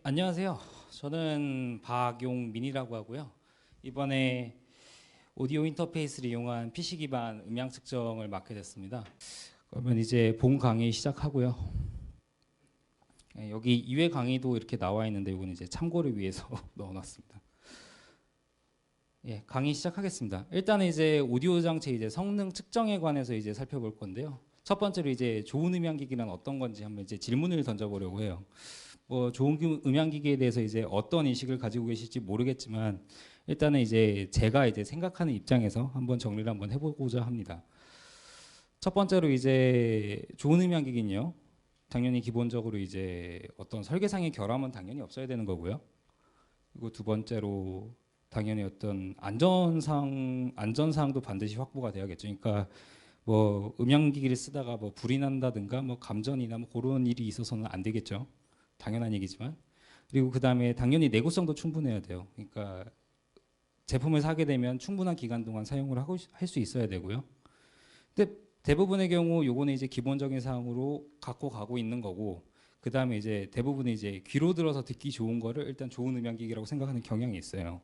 안녕하세요. 저는 박용민이라고 하고요. 이번에 오디오 인터페이스를 이용한 PC 기반 음향 측정을 맡게 됐습니다. 그러면 이제 본 강의 시작하고요. 여기 2회 강의도 이렇게 나와 있는데 이건 이제 참고를 위해서 넣어놨습니다. 예, 강의 시작하겠습니다. 일단은 이제 오디오 장치 이제 성능 측정에 관해서 이제 살펴볼 건데요. 첫 번째로 이제 좋은 음향기기는 어떤 건지 한번 이제 질문을 던져보려고 해요. 뭐 좋은 음향기기에 대해서 이제 어떤 인식을 가지고 계실지 모르겠지만 일단은 이제 제가 이제 생각하는 입장에서 한번 정리를 한번 해보고자 합니다. 첫 번째로 이제 좋은 음향기기는요. 당연히 기본적으로 이제 어떤 설계상의 결함은 당연히 없어야 되는 거고요. 그리고 두 번째로 당연히 어떤 안전사항도 반드시 확보가 돼야겠죠. 그러니까 뭐 음향기기를 쓰다가 뭐 불이 난다든가 뭐 감전이나 뭐 그런 일이 있어서는 안 되겠죠. 당연한 얘기지만. 그리고 그 다음에 당연히 내구성도 충분해야 돼요. 그러니까 제품을 사게 되면 충분한 기간 동안 사용을 할 수 있어야 되고요. 근데 대부분의 경우 요거는 이제 기본적인 사항으로 갖고 가고 있는 거고, 그 다음에 이제 대부분이 이제 귀로 들어서 듣기 좋은 거를 일단 좋은 음향기기라고 생각하는 경향이 있어요.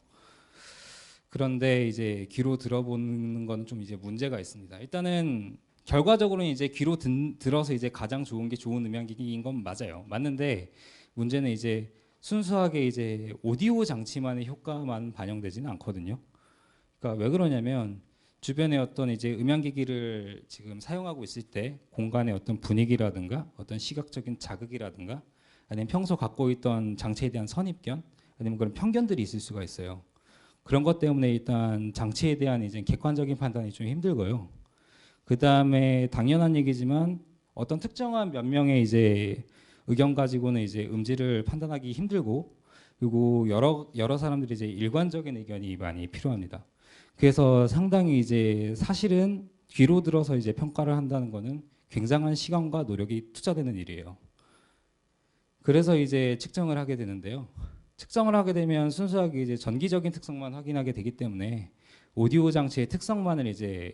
그런데 이제 귀로 들어보는 거는 좀 이제 문제가 있습니다. 일단은 결과적으로는 이제 귀로 들어서 이제 가장 좋은 게 좋은 음향기기인 건 맞아요. 맞는데 문제는 이제 순수하게 이제 오디오 장치만의 효과만 반영되지는 않거든요. 그러니까 왜 그러냐면 주변에 어떤 이제 음향기기를 지금 사용하고 있을 때 공간의 어떤 분위기라든가 어떤 시각적인 자극이라든가 아니면 평소 갖고 있던 장치에 대한 선입견 아니면 그런 편견들이 있을 수가 있어요. 그런 것 때문에 일단 장치에 대한 이제 객관적인 판단이 좀 힘들고요. 그 다음에 당연한 얘기지만 어떤 특정한 몇 명의 이제 의견 가지고는 이제 음질을 판단하기 힘들고, 그리고 여러 사람들이 이제 일관적인 의견이 많이 필요합니다. 그래서 상당히 이제 사실은 귀로 들어서 이제 평가를 한다는 거는 굉장한 시간과 노력이 투자되는 일이에요. 그래서 이제 측정을 하게 되는데요. 측정을 하게 되면 순수하게 이제 전기적인 특성만 확인하게 되기 때문에 오디오 장치의 특성만을 이제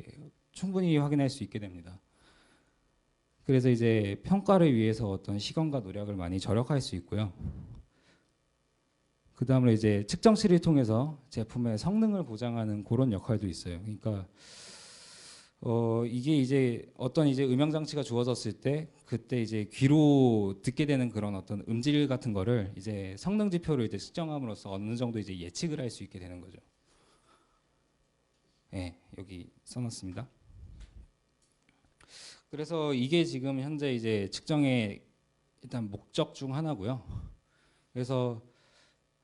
충분히 확인할 수 있게 됩니다. 그래서 이제 평가를 위해서 어떤 시간과 노력을 많이 절약할 수 있고요. 그 다음에 이제 측정치를 통해서 제품의 성능을 보장하는 그런 역할도 있어요. 그러니까 이게 이제 어떤 이제 음향 장치가 주어졌을 때 그때 이제 귀로 듣게 되는 그런 어떤 음질 같은 거를 이제 성능 지표로 이제 측정함으로써 어느 정도 이제 예측을 할 수 있게 되는 거죠. 예, 여기 써놨습니다. 그래서 이게 지금 현재 이제 측정의 일단 목적 중 하나고요. 그래서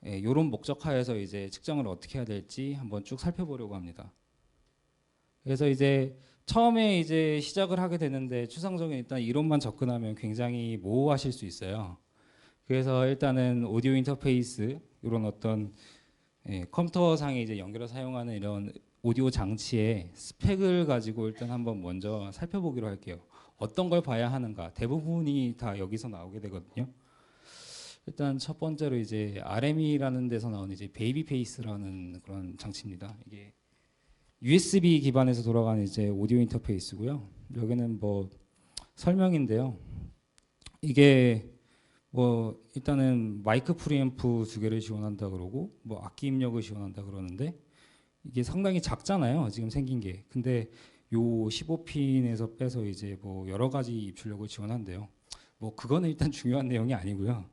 예, 이런 목적 하에서 이제 측정을 어떻게 해야 될지 한번 쭉 살펴보려고 합니다. 그래서 이제 처음에 이제 시작을 하게 되는데 추상적인 일단 이론만 접근하면 굉장히 모호하실 수 있어요. 그래서 일단은 오디오 인터페이스 이런 어떤 예, 컴퓨터상에 이제 연결해서 사용하는 이런 오디오 장치의 스펙을 가지고 일단 한번 먼저 살펴보기로 할게요. 어떤 걸 봐야 하는가? 대부분이 다 여기서 나오게 되거든요. 일단 첫 번째로 이제 RM이라는 데서 나오는 이제 베이비 페이스라는 그런 장치입니다. 이게 USB 기반에서 돌아가는 이제 오디오 인터페이스고요. 여기는 뭐 설명인데요. 이게 뭐 일단은 마이크 프리앰프 두 개를 지원한다 그러고 뭐 악기 입력을 지원한다 그러는데 이게 상당히 작잖아요. 지금 생긴 게. 근데 요 15핀에서 빼서 이제 뭐 여러 가지 입출력을 지원한대요. 뭐 그거는 일단 중요한 내용이 아니고요.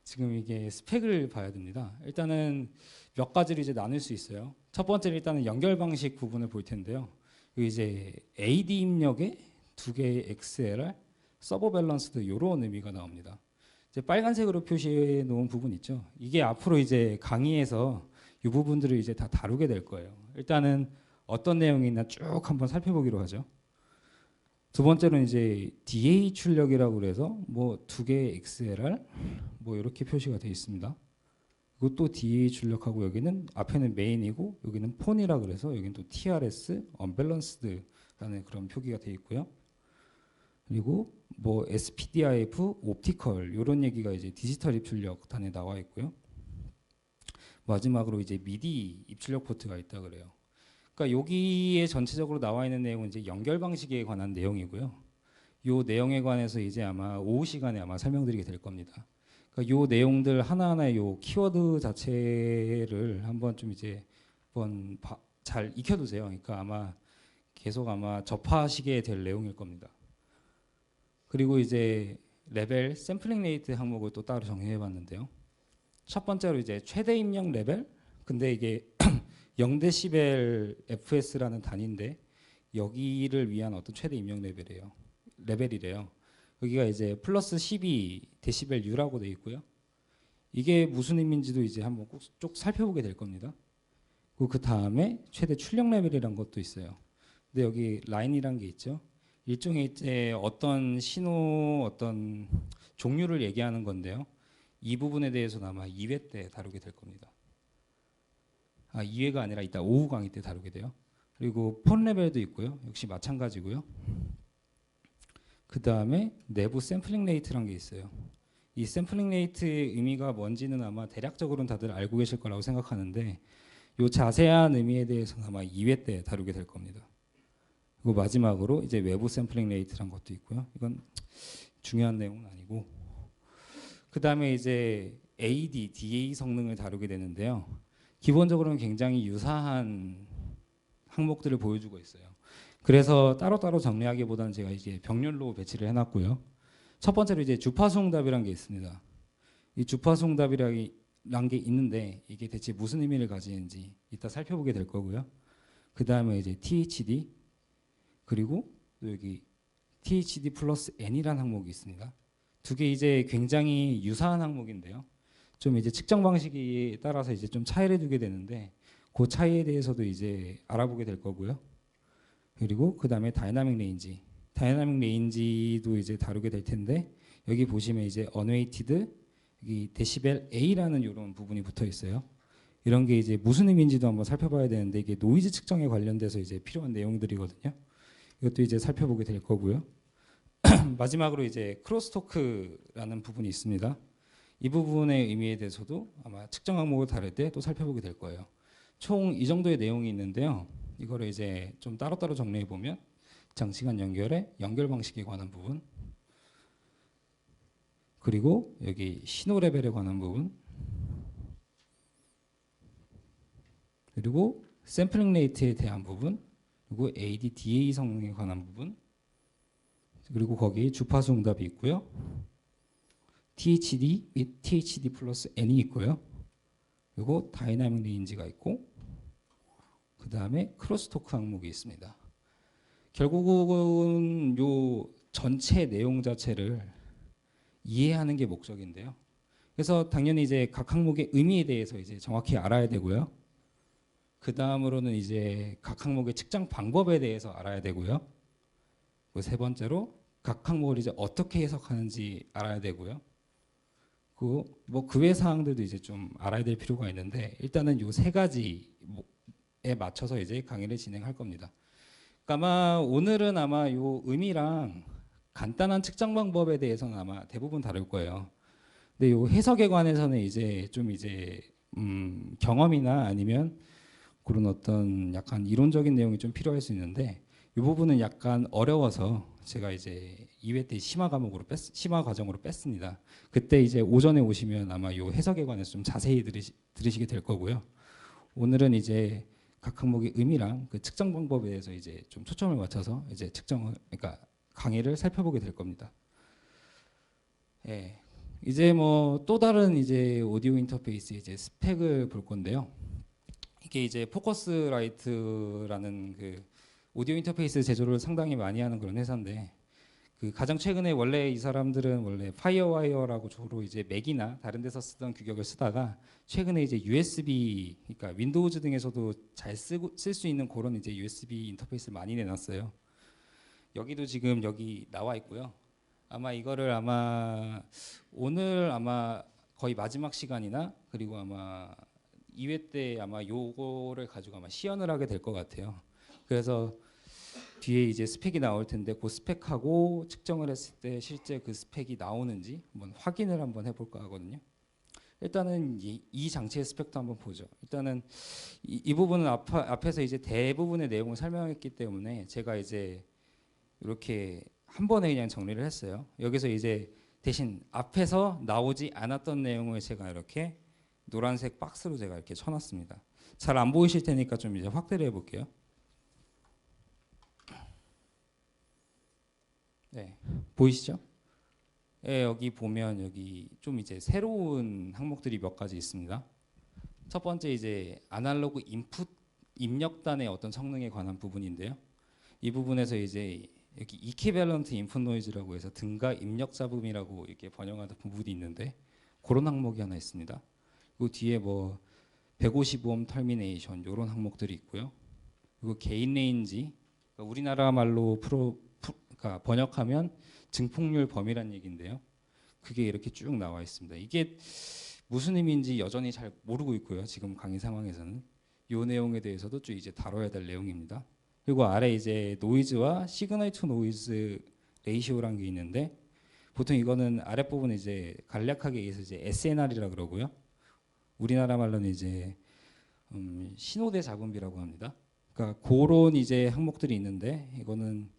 지금 이게 스펙을 봐야 됩니다. 일단은 몇 가지로 이제 나눌 수 있어요. 첫 번째는 일단은 연결 방식 부분을 볼 텐데요. 그 이제 AD 입력에 두 개의 XLR, 서버 밸런스드 이런 의미가 나옵니다. 이제 빨간색으로 표시해 놓은 부분 있죠. 이게 앞으로 이제 강의에서 이 부분들을 이제 다 다루게 될 거예요. 일단은 어떤 내용이 있나 쭉 한번 살펴보기로 하죠. 두 번째로는 이제 DA 출력이라고 그래서 뭐 두 개의 XLR 뭐 이렇게 표시가 되어 있습니다. 이것도 DA 출력하고 여기는 앞에는 메인이고 여기는 폰이라 그래서 여기는 또 TRS 언밸런스드라는 그런 표기가 되어 있고요. 그리고 뭐 SPDIF 옵티컬 이런 얘기가 이제 디지털 입출력 단에 나와 있고요. 마지막으로 이제 미디 입출력 포트가 있다 그래요. 그러니까 여기에 전체적으로 나와 있는 내용은 이제 연결 방식에 관한 내용이고요. 이 내용에 관해서 이제 아마 오후 시간에 아마 설명드리게 될 겁니다. 그러니까 요 내용들 하나하나의 요 키워드 자체를 한번 좀 이제 한번 잘 익혀두세요. 그러니까 아마 계속 아마 접하시게 될 내용일 겁니다. 그리고 이제 레벨 샘플링 레이트 항목을 또 따로 정리해 봤는데요. 첫 번째로 이제 최대 입력 레벨. 근데 이게 0데시벨 FS라는 단위인데 여기를 위한 어떤 최대 입력 레벨이래요. 여기가 이제 플러스 12 데시벨 U라고 돼 있고요. 이게 무슨 의미인지도 이제 한번 꼭 쭉 살펴보게 될 겁니다. 그리고 그 다음에 최대 출력 레벨이란 것도 있어요. 근데 여기 라인이란 게 있죠. 일종의 이제 어떤 신호 어떤 종류를 얘기하는 건데요. 이 부분에 대해서는 아마 2회 때 다루게 될 겁니다. 2회가 아니라 이따 오후 강의 때 다루게 돼요. 그리고 폰 레벨도 있고요. 역시 마찬가지고요. 그 다음에 내부 샘플링 레이트란 게 있어요. 이 샘플링 레이트의 의미가 뭔지는 아마 대략적으로는 다들 알고 계실 거라고 생각하는데 이 자세한 의미에 대해서는 아마 2회 때 다루게 될 겁니다. 그리고 마지막으로 이제 외부 샘플링 레이트란 것도 있고요. 이건 중요한 내용은 아니고 그 다음에 이제 AD, DA 성능을 다루게 되는데요. 기본적으로는 굉장히 유사한 항목들을 보여주고 있어요. 그래서 따로따로 정리하기보다는 제가 이제 병렬로 배치를 해놨고요. 첫 번째로 이제 주파수 응답이란 게 있습니다. 이 주파수 응답이란 게 있는데 이게 대체 무슨 의미를 가지는지 이따 살펴보게 될 거고요. 그 다음에 이제 THD 그리고 또 여기 THD 플러스 N이라는 항목이 있습니다. 두 개 이제 굉장히 유사한 항목인데요. 좀 이제 측정 방식에 따라서 이제 좀 차이를 두게 되는데 그 차이에 대해서도 이제 알아보게 될 거고요. 그리고 그 다음에 다이나믹 레인지도 이제 다루게 될 텐데 여기 보시면 이제 언웨이티드 여기 데시벨 A라는 이런 부분이 붙어 있어요. 이런 게 이제 무슨 의미인지도 한번 살펴봐야 되는데 이게 노이즈 측정에 관련돼서 이제 필요한 내용들이거든요. 이것도 이제 살펴보게 될 거고요. 마지막으로 이제 크로스토크라는 부분이 있습니다. 이 부분의 의미에 대해서도 아마 측정 항목을 다룰 때 또 살펴보게 될 거예요. 총 이 정도의 내용이 있는데요. 이거를 이제 좀 따로따로 정리해 보면 장시간 연결의 연결 방식에 관한 부분, 그리고 여기 신호 레벨에 관한 부분, 그리고 샘플링 레이트에 대한 부분, 그리고 AD/DA 성능에 관한 부분, 그리고 거기 주파수 응답이 있고요. THD 및 THD 플러스 N이 있고요. 그리고 다이나믹 레인지가 있고 그 다음에 크로스토크 항목이 있습니다. 결국은 요 전체 내용 자체를 이해하는 게 목적인데요. 그래서 당연히 이제 각 항목의 의미에 대해서 이제 정확히 알아야 되고요. 그 다음으로는 이제 각 항목의 측정 방법에 대해서 알아야 되고요. 세 번째로 각 항목을 이제 어떻게 해석하는지 알아야 되고요. 그 외 사항들도 이제 좀 알아야 될 필요가 있는데 일단은 요 세 가지에 맞춰서 이제 강의를 진행할 겁니다. 그러니까 아마 오늘은 아마 요 의미랑 간단한 측정 방법에 대해서는 아마 대부분 다룰 거예요. 근데 요 해석에 관해서는 이제 좀 이제 경험이나 아니면 그런 어떤 약간 이론적인 내용이 좀 필요할 수 있는데 이 부분은 약간 어려워서 제가 이제 2회 때 심화 과정으로 뺐습니다. 그때 이제 오전에 오시면 아마 이 해석에 관해서 좀 자세히 들으시게 될 거고요. 오늘은 이제 각 항목의 의미랑 그 측정 방법에 대해서 이제 좀 초점을 맞춰서 이제 그러니까 강의를 살펴보게 될 겁니다. 예. 이제 뭐 또 다른 이제 오디오 인터페이스 이제 스펙을 볼 건데요. 이게 이제 포커스라이트라는 그 오디오 인터페이스 제조를 상당히 많이 하는 그런 회사인데 그 가장 최근에 원래 이 사람들은 원래 파이어와이어라고 주로 이제 맥이나 다른 데서 쓰던 규격을 쓰다가 최근에 이제 USB 그러니까 윈도우즈 등에서도 잘 쓸 수 있는 그런 이제 USB 인터페이스를 많이 내놨어요. 여기도 지금 여기 나와 있고요. 아마 이거를 아마 오늘 아마 거의 마지막 시간이나 그리고 아마 2회 때 아마 요거를 가지고 아마 시연을 하게 될 것 같아요. 그래서 뒤에 이제 스펙이 나올 텐데 그 스펙하고 측정을 했을 때 실제 그 스펙이 나오는지 한번 확인을 한번 해볼까 하거든요. 일단은 이 장치의 스펙도 한번 보죠. 일단은 이 부분은 앞에서 이제 대부분의 내용을 설명했기 때문에 제가 이제 이렇게 한 번에 그냥 정리를 했어요. 여기서 이제 대신 앞에서 나오지 않았던 내용을 제가 이렇게 노란색 박스로 제가 이렇게 쳐놨습니다. 잘 안 보이실 테니까 좀 이제 확대를 해볼게요. 네, 보이시죠? 예, 여기 보면 여기 좀 이제 새로운 항목들이 몇 가지 있습니다. 첫 번째 이제 아날로그 인풋 입력단의 어떤 성능에 관한 부분인데요. 이 부분에서 이제 여기 이퀴밸런트 인풋 노이즈라고 해서 등가 입력 잡음이라고 이렇게 번역하는 부분이 있는데 그런 항목이 하나 있습니다. 그 뒤에 뭐 155옴 터미네이션 이런 항목들이 있고요. 그리고 게인 레인지 그러니까 우리나라 말로 그러니까 번역하면 증폭률 범위란 얘기인데요. 그게 이렇게 쭉 나와 있습니다. 이게 무슨 의미인지 여전히 잘 모르고 있고요. 지금 강의 상황에서는 이 내용에 대해서도 좀 이제 다뤄야 될 내용입니다. 그리고 아래 이제 노이즈와 시그널 투 노이즈 레이시오라는 게 있는데 보통 이거는 아랫부분에 이제 간략하게 얘기해서 이제 SNR이라 그러고요. 우리나라 말로는 이제 신호대 잡음비라고 합니다. 그러니까 그런 이제 항목들이 있는데 이거는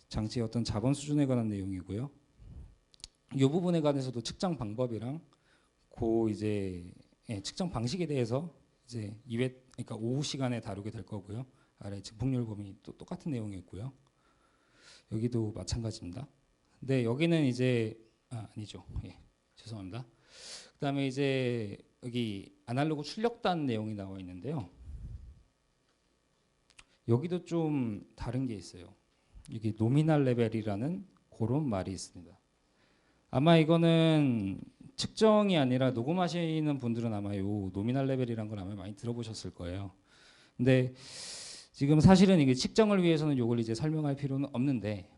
장치의 어떤 자본 수준에 관한 내용이고요. 이 부분에 관해서도 측정 방법이랑 그 이제 측정 방식에 대해서 이제 2회 그러니까 오후 시간에 다루게 될 거고요. 아래 증폭률 범위 또 똑같은 내용이었고요. 여기도 마찬가지입니다. 근데 여기는 이제 아니죠. 예, 죄송합니다. 그다음에 이제 여기 아날로그 출력단 내용이 나와 있는데요. 여기도 좀 다른 게 있어요. 이게 노미널 레벨이라는 그런 말이 있습니다. 아마 이거는 측정이 아니라 녹음하시는 분들은 아마 요 노미널 레벨이라는 걸 아마 많이 들어보셨을 거예요. 근데 지금 사실은 이게 측정을 위해서는 요걸 이제 설명할 필요는 없는데,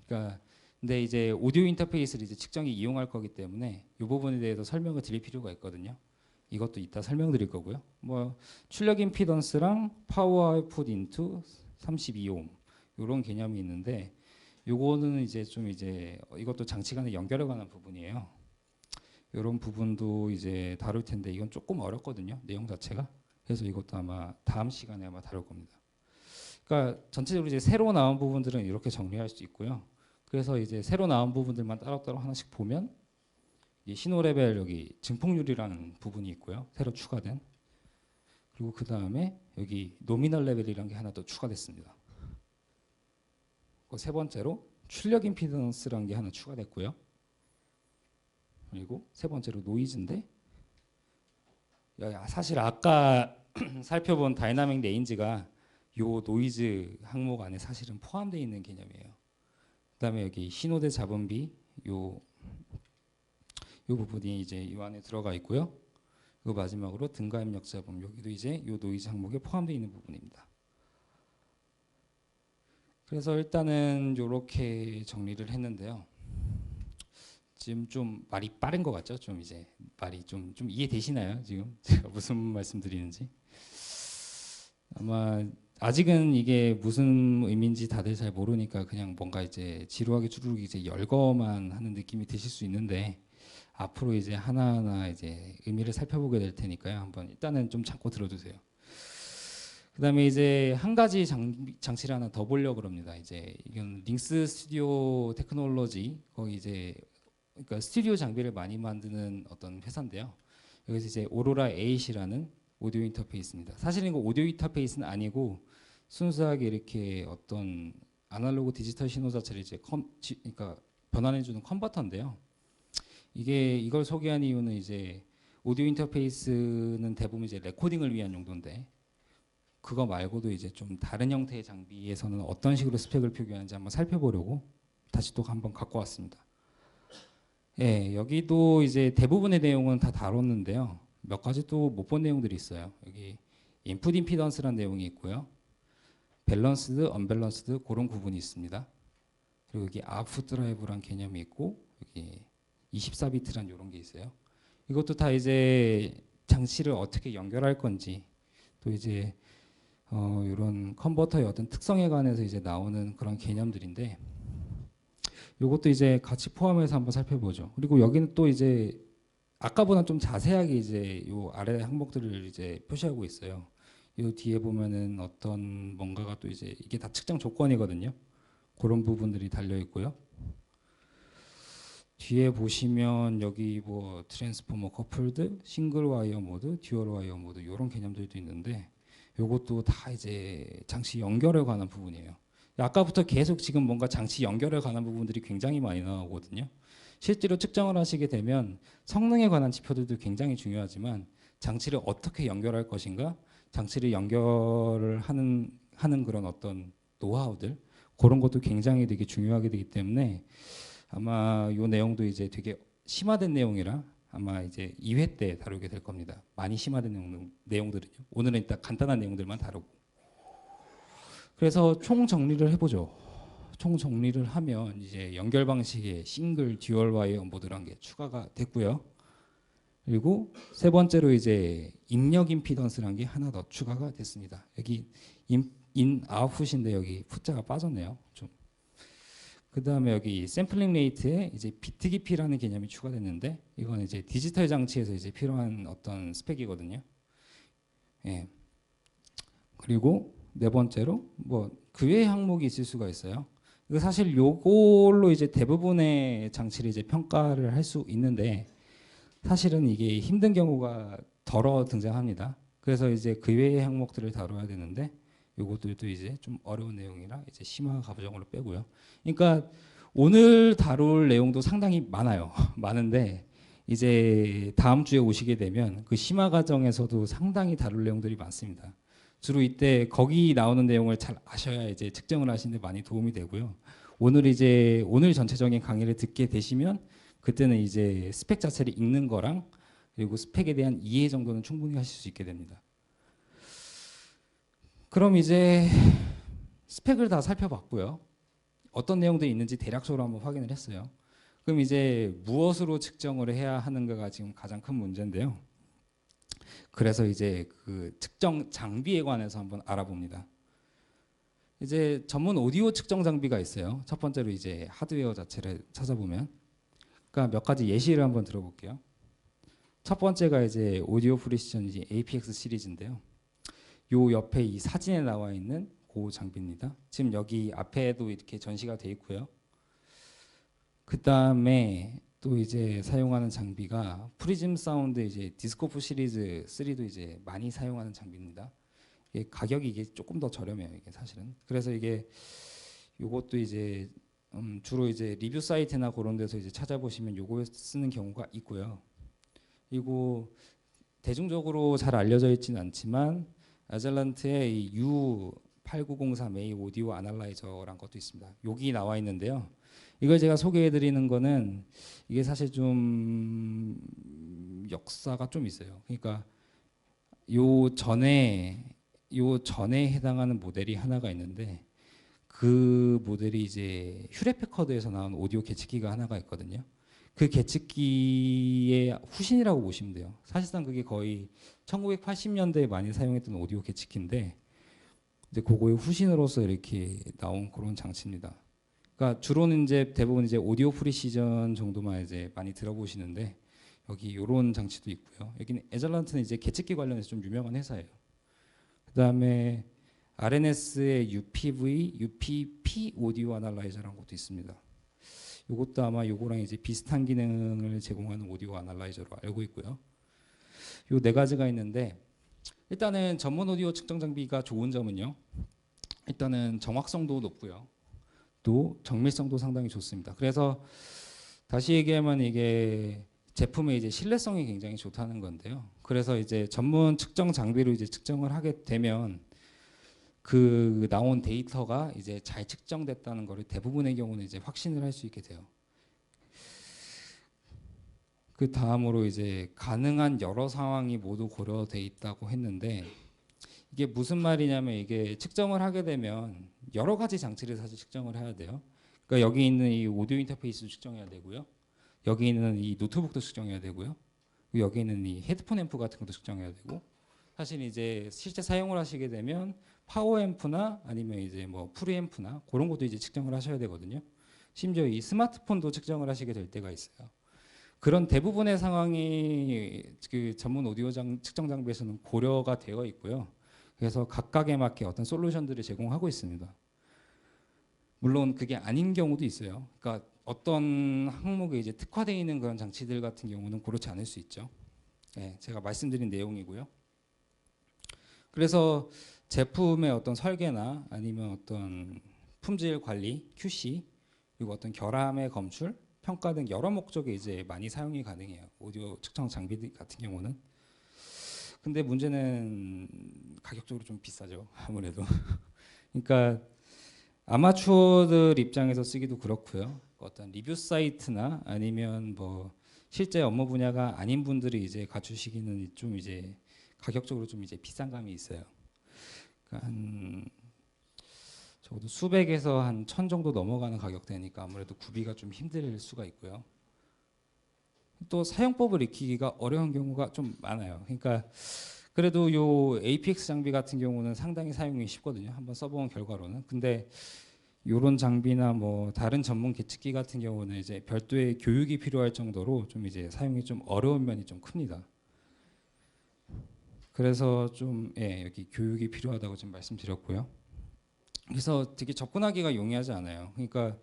그러니까 근데 이제 오디오 인터페이스를 이제 측정에 이용할 거기 때문에 이 부분에 대해서 설명을 드릴 필요가 있거든요. 이것도 이따 설명드릴 거고요. 뭐 출력 임피던스랑 파워 아웃풋 인투 32옴 이런 개념이 있는데, 요거는 이제 좀 이제 이것도 장치 간의 연결에 관한 부분이에요. 이런 부분도 이제 다룰 텐데 이건 조금 어렵거든요. 내용 자체가. 그래서 이것도 아마 다음 시간에 아마 다룰 겁니다. 그러니까 전체적으로 이제 새로 나온 부분들은 이렇게 정리할 수 있고요. 그래서 이제 새로 나온 부분들만 따로따로 하나씩 보면 이 신호 레벨 여기 증폭률이라는 부분이 있고요. 새로 추가된. 그리고 그 다음에 여기 노미널 레벨이라는 게 하나 더 추가됐습니다. 세 번째로 출력 임피던스라는 게 하나 추가됐고요. 그리고 세 번째로 노이즈인데 사실 아까 살펴본 다이나믹 레인지가 요 노이즈 항목 안에 사실은 포함되어 있는 개념이에요. 그다음에 여기 신호대 잡음비 요 부분이 이제 이 안에 들어가 있고요. 그리고 마지막으로 등가 입력 잡음 여기도 이제 요 노이즈 항목에 포함되어 있는 부분입니다. 그래서 일단은 이렇게 정리를 했는데요. 지금 좀 말이 빠른 것 같죠? 좀 이제 말이 좀 이해되시나요? 지금 제가 무슨 말씀드리는지 아마 아직은 이게 무슨 의미인지 다들 잘 모르니까 그냥 뭔가 이제 지루하게 쭈루룩 이제 열거만 하는 느낌이 드실 수 있는데 앞으로 이제 하나하나 이제 의미를 살펴보게 될 테니까요. 한번 일단은 좀 참고 들어주세요. 그다음에 이제 한 가지 장치를 하나 더 보려고 그럽니다. 이제 이건 링스 스튜디오 테크놀로지 거기 이제 그러니까 스튜디오 장비를 많이 만드는 어떤 회사인데요. 여기서 이제 오로라 8이라는 오디오 인터페이스입니다. 사실 이거 오디오 인터페이스는 아니고 순수하게 이렇게 어떤 아날로그 디지털 신호 자체를 이제 그러니까 변환해주는 컨버터인데요. 이걸 소개한 이유는 이제 오디오 인터페이스는 대부분 이제 레코딩을 위한 용도인데 그거 말고도 이제 좀 다른 형태의 장비에서는 어떤 식으로 스펙을 표기하는지 한번 살펴보려고 다시 또 한번 갖고 왔습니다. 예, 여기도 이제 대부분의 내용은 다 다뤘는데요. 몇 가지 또 못 본 내용들이 있어요. 여기 인풋 임피던스라는 내용이 있고요. 밸런스드, 언밸런스드 그런 구분이 있습니다. 그리고 여기 아웃풋 드라이브란 개념이 있고 여기 24비트란 이런 게 있어요. 이것도 다 이제 장치를 어떻게 연결할 건지 또 이제 이런 컨버터의 어떤 특성에 관해서 이제 나오는 그런 개념들인데 이것도 이제 같이 포함해서 한번 살펴보죠. 그리고 여기는 또 이제 아까보다 좀 자세하게 이제 요 아래 항목들을 이제 표시하고 있어요. 요 뒤에 보면은 어떤 뭔가가 또 이제 이게 다 측정 조건이거든요. 그런 부분들이 달려 있고요. 뒤에 보시면 여기 뭐 트랜스포머 커플드, 싱글 와이어 모드, 듀얼 와이어 모드 이런 개념들도 있는데 요것도 다 이제 장치 연결에 관한 부분이에요. 아까부터 계속 지금 뭔가 장치 연결에 관한 부분들이 굉장히 많이 나오거든요. 실제로 측정을 하시게 되면 성능에 관한 지표들도 굉장히 중요하지만 장치를 어떻게 연결할 것인가, 장치를 연결을 하는 그런 어떤 노하우들 그런 것도 굉장히 되게 중요하게 되기 때문에 아마 이 내용도 이제 되게 심화된 내용이라 아마 이제 2회 때 다루게 될 겁니다. 많이 심화된 내용들은요. 오늘은 일단 간단한 내용들만 다루고. 그래서 총 정리를 해보죠. 총 정리를 하면 이제 연결 방식에 싱글, 듀얼 와이어 모드라는 게 추가가 됐고요. 그리고 세 번째로 이제 입력 임피던스라는 게 하나 더 추가가 됐습니다. 여기 인 아웃풋인데 여기 풋자가 빠졌네요. 좀. 그다음에 여기 샘플링 레이트에 이제 비트 깊이라는 개념이 추가됐는데 이건 이제 디지털 장치에서 이제 필요한 어떤 스펙이거든요. 예. 그리고 네 번째로 뭐 그 외의 항목이 있을 수가 있어요. 이거 사실 요걸로 이제 대부분의 장치를 이제 평가를 할 수 있는데 사실은 이게 힘든 경우가 덜어 등장합니다. 그래서 이제 그 외의 항목들을 다뤄야 되는데 요것들도 이제 좀 어려운 내용이라 이제 심화 과정으로 빼고요. 그러니까 오늘 다룰 내용도 상당히 많아요. 많은데 이제 다음 주에 오시게 되면 그 심화 과정에서도 상당히 다룰 내용들이 많습니다. 주로 이때 거기 나오는 내용을 잘 아셔야 이제 측정을 하시는데 많이 도움이 되고요. 오늘 전체적인 강의를 듣게 되시면 그때는 이제 스펙 자체를 읽는 거랑 그리고 스펙에 대한 이해 정도는 충분히 하실 수 있게 됩니다. 그럼 이제 스펙을 다 살펴봤고요. 어떤 내용들이 있는지 대략적으로 한번 확인을 했어요. 그럼 이제 무엇으로 측정을 해야 하는가가 지금 가장 큰 문제인데요. 그래서 이제 그 측정 장비에 관해서 한번 알아봅니다. 이제 전문 오디오 측정 장비가 있어요. 첫 번째로 이제 하드웨어 자체를 찾아보면, 그러니까 몇 가지 예시를 한번 들어볼게요. 첫 번째가 이제 오디오 프리시전 APX 시리즈인데요. 요 옆에 이 사진에 나와 있는 그 장비입니다. 지금 여기 앞에도 이렇게 전시가 돼 있고요. 그 다음에 또 이제 사용하는 장비가 프리즘 사운드 이제 디스코프 시리즈 3도 이제 많이 사용하는 장비입니다. 이게 가격이 이게 조금 더 저렴해요. 이게 사실은. 그래서 이게 요것도 이제 주로 이제 리뷰 사이트나 그런 데서 이제 찾아보시면 요거 쓰는 경우가 있고요. 그리고 대중적으로 잘 알려져 있지는 않지만 아젤란트의 이 U8903A 오디오 아날라이저란 것도 있습니다. 여기 나와 있는데요. 이걸 제가 소개해 드리는 거는 이게 사실 좀 역사가 좀 있어요. 그러니까 요 전에 해당하는 모델이 하나가 있는데 그 모델이 이제 휴렛 패커드에서 나온 오디오 계측기가 하나가 있거든요. 그 계측기의 후신이라고 보시면 돼요. 사실상 그게 거의 1980년대에 많이 사용했던 오디오 계측기인데 이제 그거의 후신으로서 이렇게 나온 그런 장치입니다. 그러니까 주로는 이제 대부분 이제 오디오 프리시전 정도만 이제 많이 들어보시는데 여기 이런 장치도 있고요. 여기는 에잘란트는 이제 계측기 관련해서 좀 유명한 회사예요. 그다음에 RNS의 UPP 오디오 아날라이저라는 것도 있습니다. 이것도 아마 요거랑 이제 비슷한 기능을 제공하는 오디오 아날라이저로 알고 있고요. 요 네 가지가 있는데 일단은 전문 오디오 측정 장비가 좋은 점은요. 일단은 정확성도 높고요. 또 정밀성도 상당히 좋습니다. 그래서 다시 얘기하면 이게 제품의 이제 신뢰성이 굉장히 좋다는 건데요. 그래서 이제 전문 측정 장비로 이제 측정을 하게 되면 그 나온 데이터가 이제 잘 측정됐다는 것을 대부분의 경우는 이제 확신을 할 수 있게 돼요. 그 다음으로 이제 가능한 여러 상황이 모두 고려돼 있다고 했는데 이게 무슨 말이냐면 이게 측정을 하게 되면 여러 가지 장치를 사실 측정을 해야 돼요. 그러니까 여기 있는 이 오디오 인터페이스도 측정해야 되고요. 여기 있는 이 노트북도 측정해야 되고요. 여기 있는 이 헤드폰 앰프 같은 것도 측정해야 되고 사실 이제 실제 사용을 하시게 되면 파워 앰프나 아니면 이제 뭐 프리앰프나 그런 것도 이제 측정을 하셔야 되거든요. 심지어 이 스마트폰도 측정을 하시게 될 때가 있어요. 그런 대부분의 상황이 그 전문 오디오 측정 장비에서는 고려가 되어 있고요. 그래서 각각에 맞게 어떤 솔루션들을 제공하고 있습니다. 물론 그게 아닌 경우도 있어요. 그러니까 어떤 항목에 이제 특화되어 있는 그런 장치들 같은 경우는 그렇지 않을 수 있죠. 예, 제가 말씀드린 내용이고요. 그래서 제품의 어떤 설계나 아니면 어떤 품질 관리, QC, 그리고 어떤 결함의 검출, 평가 등 여러 목적에 이제 많이 사용이 가능해요. 오디오 측정 장비 같은 경우는. 근데 문제는 가격적으로 좀 비싸죠. 아무래도. 그러니까 아마추어들 입장에서 쓰기도 그렇고요. 어떤 리뷰 사이트나 아니면 뭐 실제 업무 분야가 아닌 분들이 이제 갖추시기는 좀 이제 가격적으로 좀 이제 비싼 감이 있어요. 그러니까 한 적어도 수백에서 한 천 정도 넘어가는 가격대니까 아무래도 구비가 좀 힘들 수가 있고요. 또 사용법을 익히기가 어려운 경우가 좀 많아요. 그러니까 그래도 요 APX 장비 같은 경우는 상당히 사용이 쉽거든요. 한번 써본 결과로는. 근데 요런 장비나 뭐 다른 전문 계측기 같은 경우는 이제 별도의 교육이 필요할 정도로 좀 이제 사용이 좀 어려운 면이 좀 큽니다. 그래서 좀 여기 교육이 필요하다고 좀 말씀드렸고요. 그래서 되게 접근하기가 용이하지 않아요. 그러니까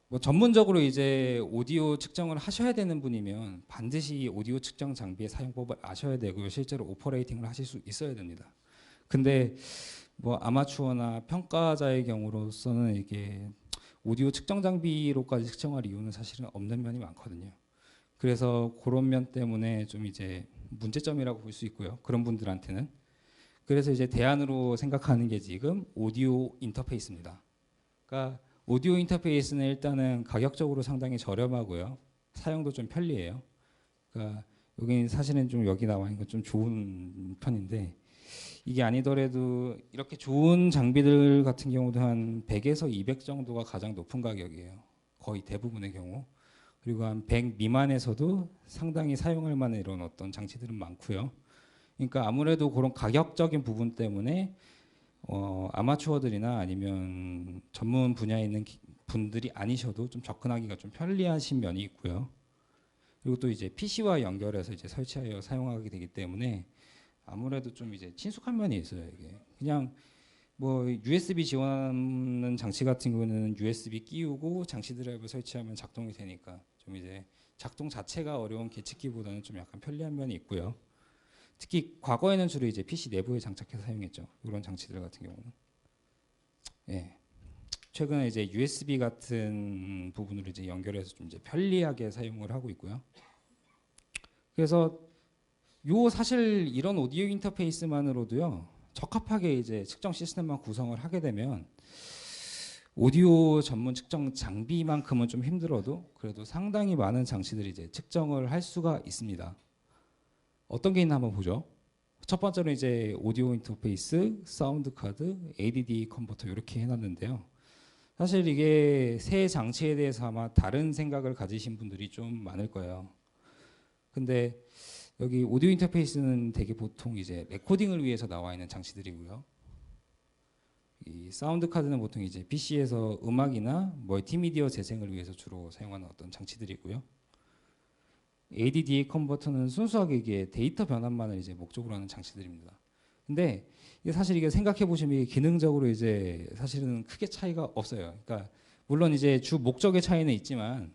뭐 전문적으로 이제 오디오 측정을 하셔야 되는 분이면 반드시 오디오 측정 장비의 사용법을 아셔야 되고요. 실제로 오퍼레이팅을 하실 수 있어야 됩니다. 근데 뭐 아마추어나 평가자의 경우로서는 이게 오디오 측정 장비로까지 측정할 이유는 사실은 없는 면이 많거든요. 그래서 그런 면 때문에 좀 이제 문제점이라고 볼 수 있고요. 그런 분들한테는. 그래서 이제 대안으로 생각하는 게 지금 오디오 인터페이스입니다. 그러니까 오디오 인터페이스는 일단은 가격적으로 상당히 저렴하고요. 사용도 좀 편리해요. 그러니까 여기 사실은 좀 여기 나와 있는 건 좀 좋은 편인데 이게 아니더라도 이렇게 좋은 장비들 같은 경우도 한 100에서 200 정도가 가장 높은 가격이에요. 거의 대부분의 경우. 그리고 한 100 미만에서도 상당히 사용할 만한 이런 어떤 장치들은 많고요. 그러니까 아무래도 그런 가격적인 부분 때문에 아마추어들이나 아니면 전문 분야에 있는 분들이 아니셔도 좀 접근하기가 좀 편리하신 면이 있고요. 그리고 또 이제 PC와 연결해서 이제 설치하여 사용하게 되기 때문에 아무래도 좀 이제 친숙한 면이 있어요. 이게 그냥 뭐 USB 지원하는 장치 같은 경우는 USB 끼우고 장치 드라이브 설치하면 작동이 되니까 좀 이제 작동 자체가 어려운 계측기보다는 좀 약간 편리한 면이 있고요. 특히 과거에는 주로 이제 PC 내부에 장착해서 사용했죠. 이런 장치들 같은 경우는. 예. 최근에 이제 USB 같은 부분으로 이제 연결해서 좀 이제 편리하게 사용을 하고 있고요. 그래서 요 사실 이런 오디오 인터페이스만으로도요. 적합하게 이제 측정 시스템만 구성을 하게 되면 오디오 전문 측정 장비만큼은 좀 힘들어도 그래도 상당히 많은 장치들이 이제 측정을 할 수가 있습니다. 어떤 게 있나 한번 보죠. 첫 번째로 이제 오디오 인터페이스, 사운드 카드, ADD 컨버터 이렇게 해놨는데요. 사실 이게 새 장치에 대해서 아마 다른 생각을 가지신 분들이 좀 많을 거예요. 근데 여기 오디오 인터페이스는 되게 보통 이제 레코딩을 위해서 나와 있는 장치들이고요. 이 사운드 카드는 보통 이제 PC에서 음악이나 멀티미디어 재생을 위해서 주로 사용하는 어떤 장치들이고요. ADDA 컨버터는 순수하게 이게 데이터 변환만을 이제 목적으로 하는 장치들입니다. 근데 이게 사실 이게 생각해 보시면 이게 기능적으로 이제 사실은 크게 차이가 없어요. 그러니까 물론 이제 주 목적의 차이는 있지만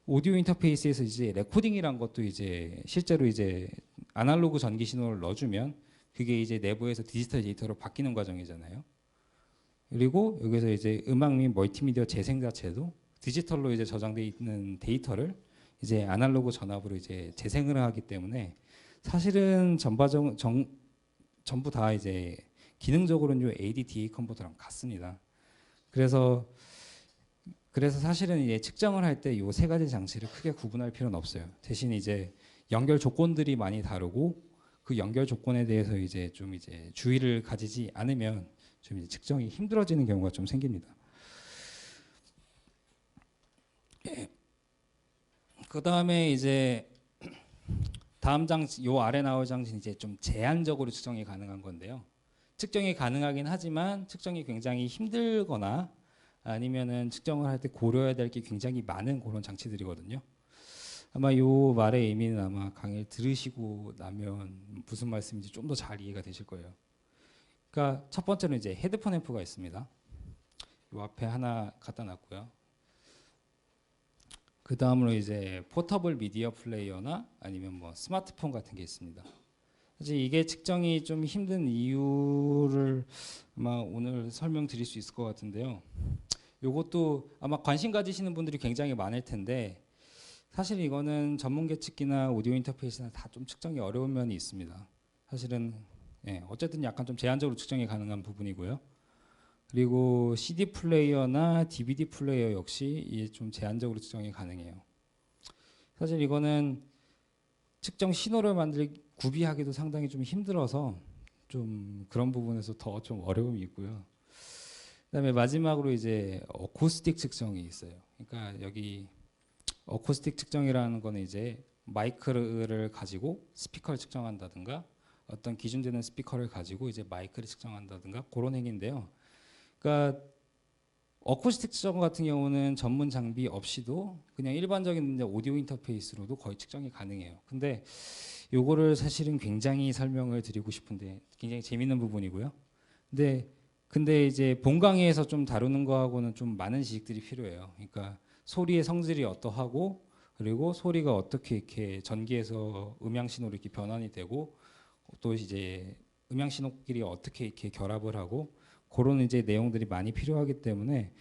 오디오 인터페이스에서 이제 레코딩이란 것도 이제 실제로 이제 아날로그 전기 신호를 넣어주면 그게 이제 내부에서 디지털 데이터로 바뀌는 과정이잖아요. 그리고 여기서 이제 음악 및 멀티미디어 재생 자체도 디지털로 이제 저장돼 있는 데이터를 이제 아날로그 전압으로 이제 재생을 하기 때문에 사실은 전부 다 이제 기능적으로는 요 ADDA 컨버터랑 같습니다. 그래서 사실은 이제 측정을 할 때 요 세 가지 장치를 크게 구분할 필요는 없어요. 대신 이제 연결 조건들이 많이 다르고 그 연결 조건에 대해서 이제 좀 이제 주의를 가지지 않으면 좀 이제 측정이 힘들어지는 경우가 좀 생깁니다. 그 다음에 이제 다음 장치, 요 아래 나올 장치는 이제 좀 제한적으로 측정이 가능한 건데요. 측정이 가능하긴 하지만 측정이 굉장히 힘들거나 아니면은 측정을 할 때 고려해야 될 게 굉장히 많은 그런 장치들이거든요. 아마 요 말의 의미는 아마 강의를 들으시고 나면 무슨 말씀인지 좀 더 잘 이해가 되실 거예요. 그러니까 첫 번째는 이제 헤드폰 앰프가 있습니다. 요 앞에 하나 갖다 놨고요. 그 다음으로 이제 포터블 미디어 플레이어나 아니면 뭐 스마트폰 같은 게 있습니다. 사실 이게 측정이 좀 힘든 이유를 아마 오늘 설명드릴 수 있을 것 같은데요. 요것도 아마 관심 가지시는 분들이 굉장히 많을 텐데 사실 이거는 전문 계측기나 오디오 인터페이스나 다 좀 측정이 어려운 면이 있습니다. 사실은 어쨌든 약간 좀 제한적으로 측정이 가능한 부분이고요. 그리고 CD 플레이어나 DVD 플레이어 역시 이게 좀 제한적으로 측정이 가능해요. 사실 이거는 측정 신호를 구비하기도 상당히 좀 힘들어서 좀 그런 부분에서 더 좀 어려움이 있고요. 그다음에 마지막으로 이제 어쿠스틱 측정이 있어요. 그러니까 여기 어쿠스틱 측정이라는 거는 이제 마이크를 가지고 스피커를 측정한다든가 어떤 기준되는 스피커를 가지고 이제 마이크를 측정한다든가 그런 행위인데요. 그러니까 어쿠스틱 측정 같은 경우는 전문 장비 없이도 그냥 일반적인 이제 오디오 인터페이스로도 거의 측정이 가능해요. 근데 요거를 사실은 굉장히 설명을 드리고 싶은데 굉장히 재밌는 부분이고요. 근데 이제 본 강의에서 좀 다루는 거하고는 좀 많은 지식들이 필요해요. 그러니까 소리의 성질이 어떠하고 그리고 소리가 어떻게 이렇게 전기에서 음향 신호로 이렇게 변환이 되고 또 이제 음향 신호끼리 어떻게 이렇게 결합을 하고 그런 이제 내용들이 많이 필요하기 때문에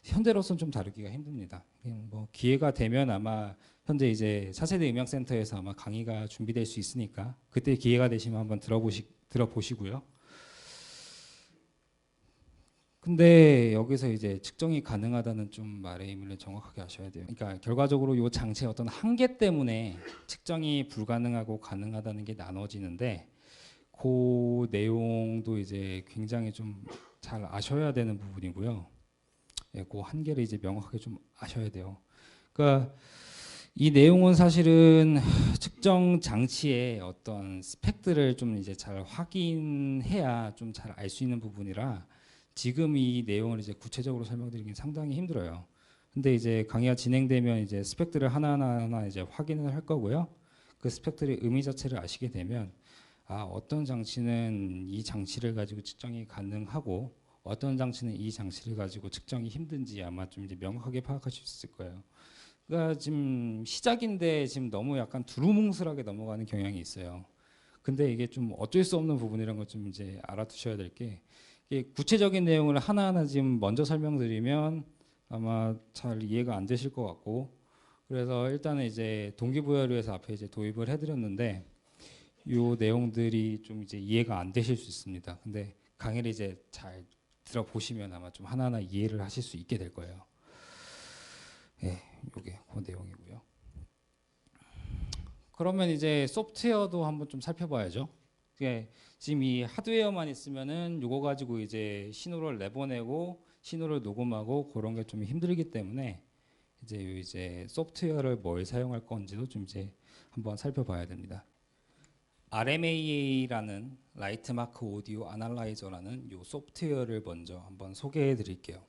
현재로서는 좀 다루기가 힘듭니다. 뭐 기회가 되면 아마 현재 이제 차세대 음향센터에서 아마 강의가 준비될 수 있으니까 그때 기회가 되시면 한번 들어보시고요. 근데 여기서 이제 측정이 가능하다는 좀 말의 의미를 정확하게 아셔야 돼요. 그러니까 결과적으로 이 장치의 어떤 한계 때문에 측정이 불가능하고 가능하다는 게 나눠지는데 그 내용도 이제 굉장히 좀 잘 아셔야 되는 부분이고요. 그 한계를 이제 명확하게 좀 아셔야 돼요. 그러니까 이 내용은 사실은 측정 장치의 어떤 스펙들을 좀 이제 잘 확인해야 좀 잘 알 수 있는 부분이라 지금 이 내용을 이제 구체적으로 설명드리긴 상당히 힘들어요. 근데 이제 강의가 진행되면 이제 스펙들을 하나하나 이제 확인을 할 거고요. 그 스펙들의 의미 자체를 아시게 되면 어떤 장치는 이 장치를 가지고 측정이 가능하고 어떤 장치는 이 장치를 가지고 측정이 힘든지 아마 좀 이제 명확하게 파악하실 수 있을 거예요. 그러니까 지금 시작인데 지금 너무 약간 두루뭉술하게 넘어가는 경향이 있어요. 근데 이게 좀 어쩔 수 없는 부분이라는 걸 좀 이제 알아두셔야 될 게 구체적인 내용을 하나하나 지금 먼저 설명드리면 아마 잘 이해가 안 되실 것 같고 그래서 일단은 이제 동기부여를 해서 앞에 이제 도입을 해드렸는데 요 내용들이 좀 이제 이해가 안 되실 수 있습니다. 근데 강의를 이제 잘 들어보시면 아마 좀 하나하나 이해를 하실 수 있게 될 거예요. 예, 요게 그 내용이고요. 그러면 이제 소프트웨어도 한번 좀 살펴봐야죠. 예, 지금 이 하드웨어만 있으면은 요거 가지고 이제 신호를 내보내고 신호를 녹음하고 그런 게 좀 힘들기 때문에 이제 소프트웨어를 뭘 사용할 건지도 좀 이제 한번 살펴봐야 됩니다. RMA라는 라이트 마크 오디오 아날라이저라는 요 소프트웨어를 먼저 한번 소개해 드릴게요.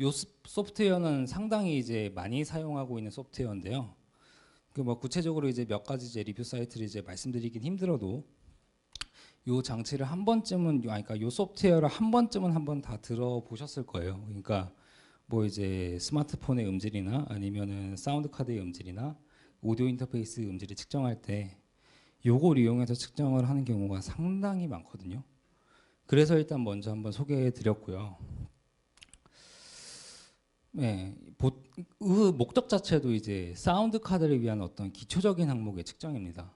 요 소프트웨어는 상당히 이제 많이 사용하고 있는 소프트웨어인데요. 그 뭐 구체적으로 이제 몇 가지 이제 리뷰 사이트를 이제 말씀드리긴 힘들어도 요 장치를 한 번쯤은 그러니까 요 소프트웨어를 한 번쯤은 한번 다 들어보셨을 거예요. 그러니까 뭐 이제 스마트폰의 음질이나 아니면은 사운드 카드의 음질이나 오디오 인터페이스 음질을 측정할 때 요걸 이용해서 측정을 하는 경우가 상당히 많거든요. 그래서 일단 먼저 한번 소개해 드렸고요. 네, 그 목적 자체도 이제 사운드 카드를 위한 어떤 기초적인 항목의 측정입니다.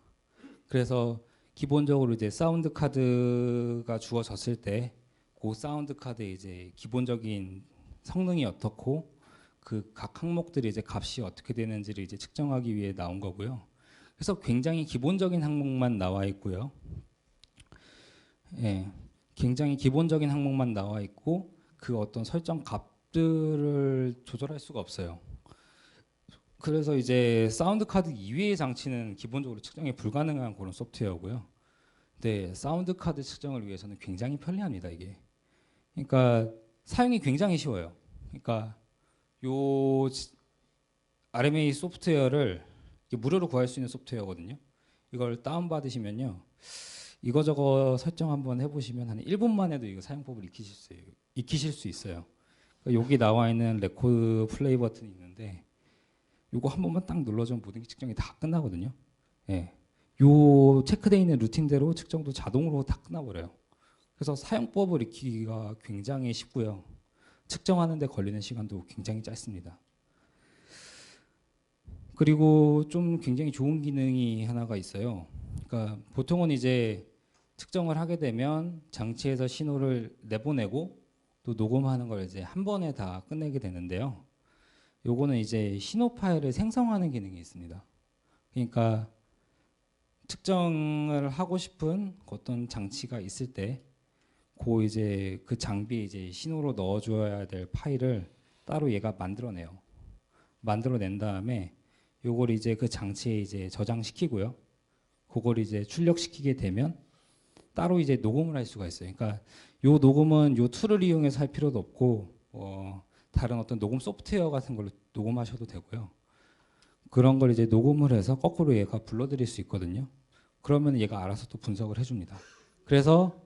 그래서 기본적으로 이제 사운드 카드가 주어졌을 때 그 사운드 카드의 이제 기본적인 성능이 어떻고 그 각 항목들이 이제 값이 어떻게 되는지를 이제 측정하기 위해 나온 거고요. 그래서 굉장히 기본적인 항목만 나와 있고요. 예, 굉장히 기본적인 항목만 나와 있고 그 어떤 설정 값들을 조절할 수가 없어요. 그래서 이제 사운드 카드 이외의 장치는 기본적으로 측정이 불가능한 그런 소프트웨어고요. 근데 사운드 카드 측정을 위해서는 굉장히 편리합니다, 이게. 그러니까 사용이 굉장히 쉬워요. 그러니까 요 RMA 소프트웨어를 무료로 구할 수 있는 소프트웨어거든요. 이걸 다운 받으시면요. 이거저거 설정 한번 해보시면 한 1분 만에도 이거 사용법을 익히실 수 있어요. 그러니까 여기 나와 있는 레코드 플레이 버튼이 있는데 이거 한 번만 딱 눌러주면 모든 게 측정이 다 끝나거든요. 예. 요 체크되어 있는 루틴대로 측정도 자동으로 다 끝나버려요. 그래서 사용법을 익히기가 굉장히 쉽고요. 측정하는 데 걸리는 시간도 굉장히 짧습니다. 그리고 좀 굉장히 좋은 기능이 하나가 있어요. 그러니까 보통은 이제 측정을 하게 되면 장치에서 신호를 내보내고 또 녹음하는 걸 이제 한 번에 다 끝내게 되는데요. 요거는 이제 신호 파일을 생성하는 기능이 있습니다. 그러니까 측정을 하고 싶은 어떤 장치가 있을 때 이제 그 장비에 이제 신호로 넣어줘야 될 파일을 따로 얘가 만들어내요. 만들어낸 다음에 요걸 이제 그 장치에 이제 저장시키고요. 그걸 이제 출력시키게 되면 따로 이제 녹음을 할 수가 있어요. 그러니까 요 녹음은 요 툴을 이용해서 할 필요도 없고 다른 어떤 녹음 소프트웨어 같은 걸로 녹음하셔도 되고요. 그런 걸 이제 녹음을 해서 거꾸로 얘가 불러드릴 수 있거든요. 그러면 얘가 알아서 또 분석을 해줍니다. 그래서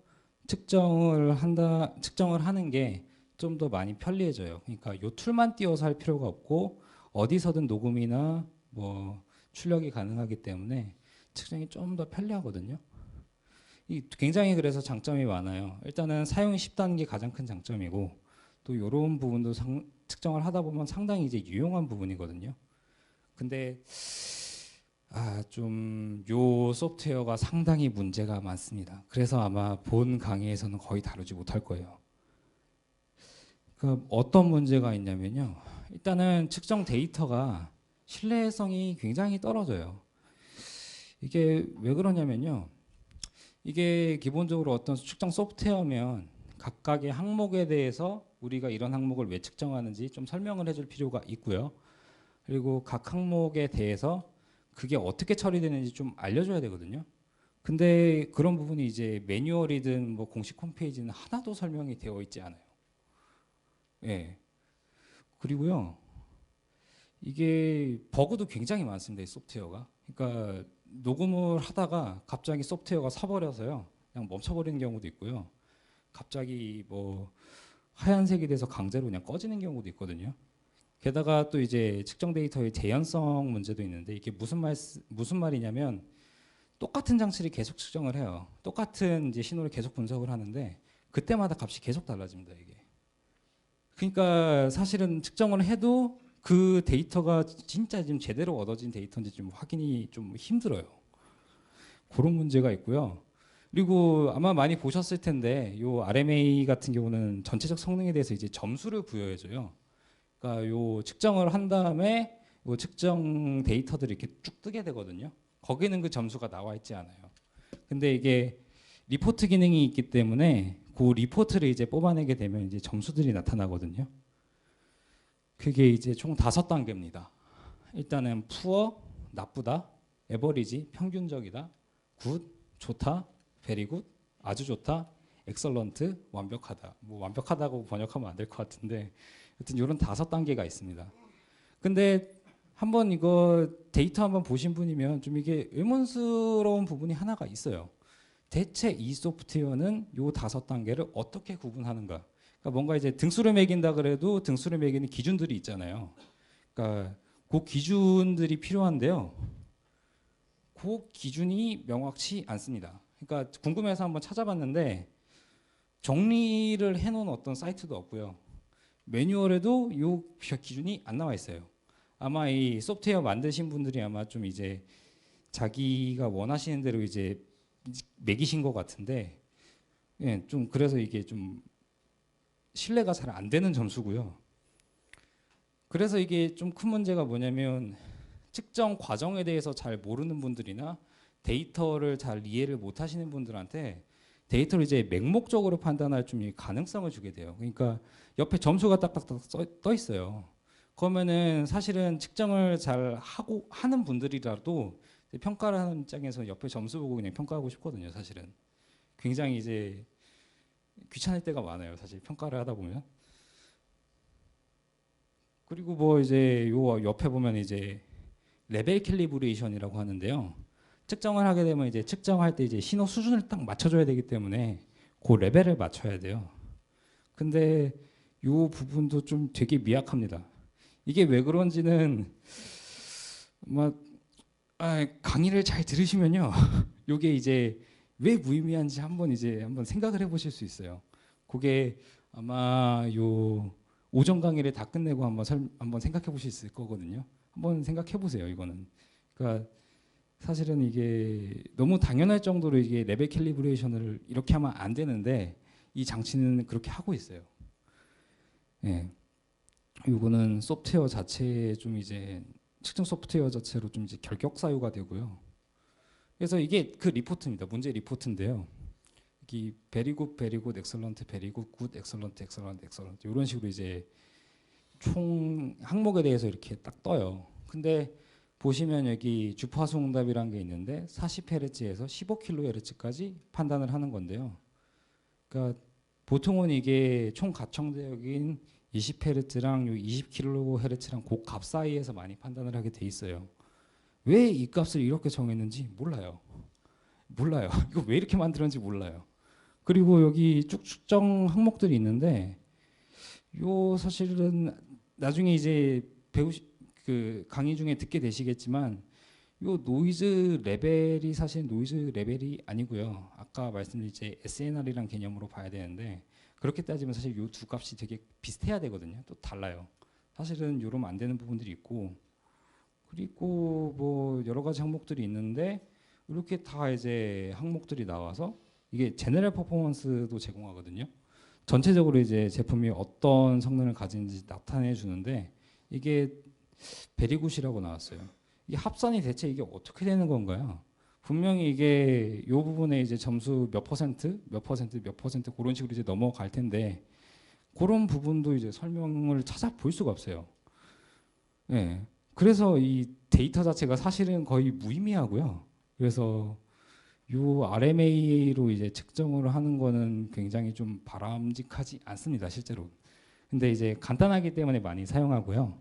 측정을 하는 게 좀 더 많이 편리해져요. 그러니까 요 툴만 띄워서 할 필요가 없고 어디서든 녹음이나 뭐 출력이 가능하기 때문에 측정이 좀 더 편리하거든요. 굉장히 그래서 장점이 많아요. 일단은 사용이 쉽다는 게 가장 큰 장점이고 또 이런 부분도 측정을 하다 보면 상당히 이제 유용한 부분이거든요. 근데 좀 요 소프트웨어가 상당히 문제가 많습니다. 그래서 아마 본 강의에서는 거의 다루지 못할 거예요. 어떤 문제가 있냐면요. 일단은 측정 데이터가 신뢰성이 굉장히 떨어져요. 이게 왜 그러냐면요. 이게 기본적으로 어떤 측정 소프트웨어면 각각의 항목에 대해서 우리가 이런 항목을 왜 측정하는지 좀 설명을 해줄 필요가 있고요. 그리고 각 항목에 대해서 그게 어떻게 처리되는지 좀 알려줘야 되거든요. 근데 그런 부분이 이제 매뉴얼이든 뭐 공식 홈페이지는 하나도 설명이 되어 있지 않아요. 예. 그리고요. 이게 버그도 굉장히 많습니다. 이 소프트웨어가. 그러니까 녹음을 하다가 갑자기 소프트웨어가 사버려서요. 그냥 멈춰버리는 경우도 있고요. 갑자기 뭐 하얀색이 돼서 강제로 그냥 꺼지는 경우도 있거든요. 게다가 또 이제 측정 데이터의 재현성 문제도 있는데 이게 무슨 말이냐면 똑같은 장치를 계속 측정을 해요. 똑같은 이제 신호를 계속 분석을 하는데 그때마다 값이 계속 달라집니다. 이게. 그러니까 사실은 측정을 해도 그 데이터가 진짜 지금 제대로 얻어진 데이터인지 좀 확인이 좀 힘들어요. 그런 문제가 있고요. 그리고 아마 많이 보셨을 텐데 요 RMA 같은 경우는 전체적 성능에 대해서 이제 점수를 부여해줘요. 그러니까 요 측정을 한 다음에 요 측정 데이터들이 이렇게 쭉 뜨게 되거든요. 거기는 그 점수가 나와 있지 않아요. 근데 이게 리포트 기능이 있기 때문에 그 리포트를 이제 뽑아내게 되면 이제 점수들이 나타나거든요. 그게 이제 총 5단계입니다. 일단은 푸어, 나쁘다, 에버리지, 평균적이다, 굿, 좋다, 베리 굿, 아주 좋다, 엑설런트, 완벽하다. 뭐 완벽하다고 번역하면 안 될 것 같은데 하여튼 이런 5단계가 있습니다. 근데 한번 이거 데이터 한번 보신 분이면 좀 이게 의문스러운 부분이 하나가 있어요. 대체 이 소프트웨어는 요 5단계를 어떻게 구분하는가? 그러니까 뭔가 이제 등수를 매긴다 그래도 등수를 매기는 기준들이 있잖아요. 그러니까 그 기준들이 필요한데요. 그 기준이 명확치 않습니다. 그러니까 궁금해서 한번 찾아봤는데 정리를 해놓은 어떤 사이트도 없고요. 매뉴얼에도 이 기준이 안 나와 있어요. 아마 이 소프트웨어 만드신 분들이 아마 좀 이제 자기가 원하시는 대로 이제 매기신 것 같은데, 예, 좀 그래서 이게 좀 신뢰가 잘 안 되는 점수고요. 그래서 이게 좀 큰 문제가 뭐냐면 측정 과정에 대해서 잘 모르는 분들이나 데이터를 잘 이해를 못 하시는 분들한테 데이터를 이제 맹목적으로 판단할 좀 가능성을 주게 돼요. 그러니까 옆에 점수가 딱딱딱 떠 있어요. 그러면은 사실은 측정을 잘 하는 분들이라도 평가를 하는 입장에서 옆에 점수 보고 그냥 평가하고 싶거든요. 사실은 굉장히 이제 귀찮을 때가 많아요. 사실 평가를 하다 보면. 그리고 뭐 이제 요 옆에 보면 이제 레벨 캘리브레이션이라고 하는데요. 측정을 하게 되면 이제 측정할 때 이제 신호 수준을 딱 맞춰줘야 되기 때문에 그 레벨을 맞춰야 돼요. 근데 요 부분도 좀 되게 미약합니다. 이게 왜 그런지는 막 강의를 잘 들으시면요. 요게 이제 왜 무의미한지 한번 생각을 해보실 수 있어요. 그게 아마 요 오전 강의를 다 끝내고 한번 생각해 보실 수 있을 거거든요. 한번 생각해 보세요. 이거는 그러니까 사실은 이게 너무 당연할 정도로 이게 레벨 캘리브레이션을 이렇게 하면 안 되는데 이 장치는 그렇게 하고 있어요. 예. 요거는 소프트웨어 자체에 좀 이제 측정 소프트웨어 자체로 좀 이제 결격 사유가 되고요. 그래서 이게 그 리포트입니다. 문제 리포트인데요. 이 베리 굿, 베리 굿, 엑설런트, 베리 굿, 굿, 엑설런트, 엑설런트, 엑설런트 이런 식으로 이제 총 항목에 대해서 이렇게 딱 떠요. 근데 보시면 여기 주파수 응답이라는 게 있는데 40Hz에서 15kHz까지 판단을 하는 건데요. 그러니까 보통은 이게 총 가청대역인 20Hz랑 20kHz랑 그 값 사이에서 많이 판단을 하게 돼 있어요. 왜 이 값을 이렇게 정했는지 몰라요. 이거 왜 이렇게 만들었는지 몰라요. 그리고 여기 쭉 측정 항목들이 있는데 요 사실은 나중에 이제 그 강의 중에 듣게 되시겠지만 요 노이즈 레벨이 사실 노이즈 레벨이 아니고요. 아까 말씀드린 이제 SNR이란 개념으로 봐야 되는데 그렇게 따지면 사실 요 두 값이 되게 비슷해야 되거든요. 또 달라요. 사실은 요러면 안 되는 부분들이 있고 그리고 뭐 여러 가지 항목들이 있는데 이렇게 다 이제 항목들이 나와서 이게 제너럴 퍼포먼스도 제공하거든요. 전체적으로 이제 제품이 어떤 성능을 가지는지 나타내 주는데 이게 베리굿이라고 나왔어요. 이 합산이 대체 이게 어떻게 되는 건가요? 분명히 이게 이 부분에 이제 점수 몇 퍼센트, 몇 퍼센트, 몇 퍼센트 그런 식으로 이제 넘어갈 텐데 그런 부분도 이제 설명을 찾아볼 수가 없어요. 예. 그래서 이 데이터 자체가 사실은 거의 무의미하고요. 그래서 요 RMA로 이제 측정을 하는 거는 굉장히 좀 바람직하지 않습니다, 실제로. 근데 이제 간단하기 때문에 많이 사용하고요.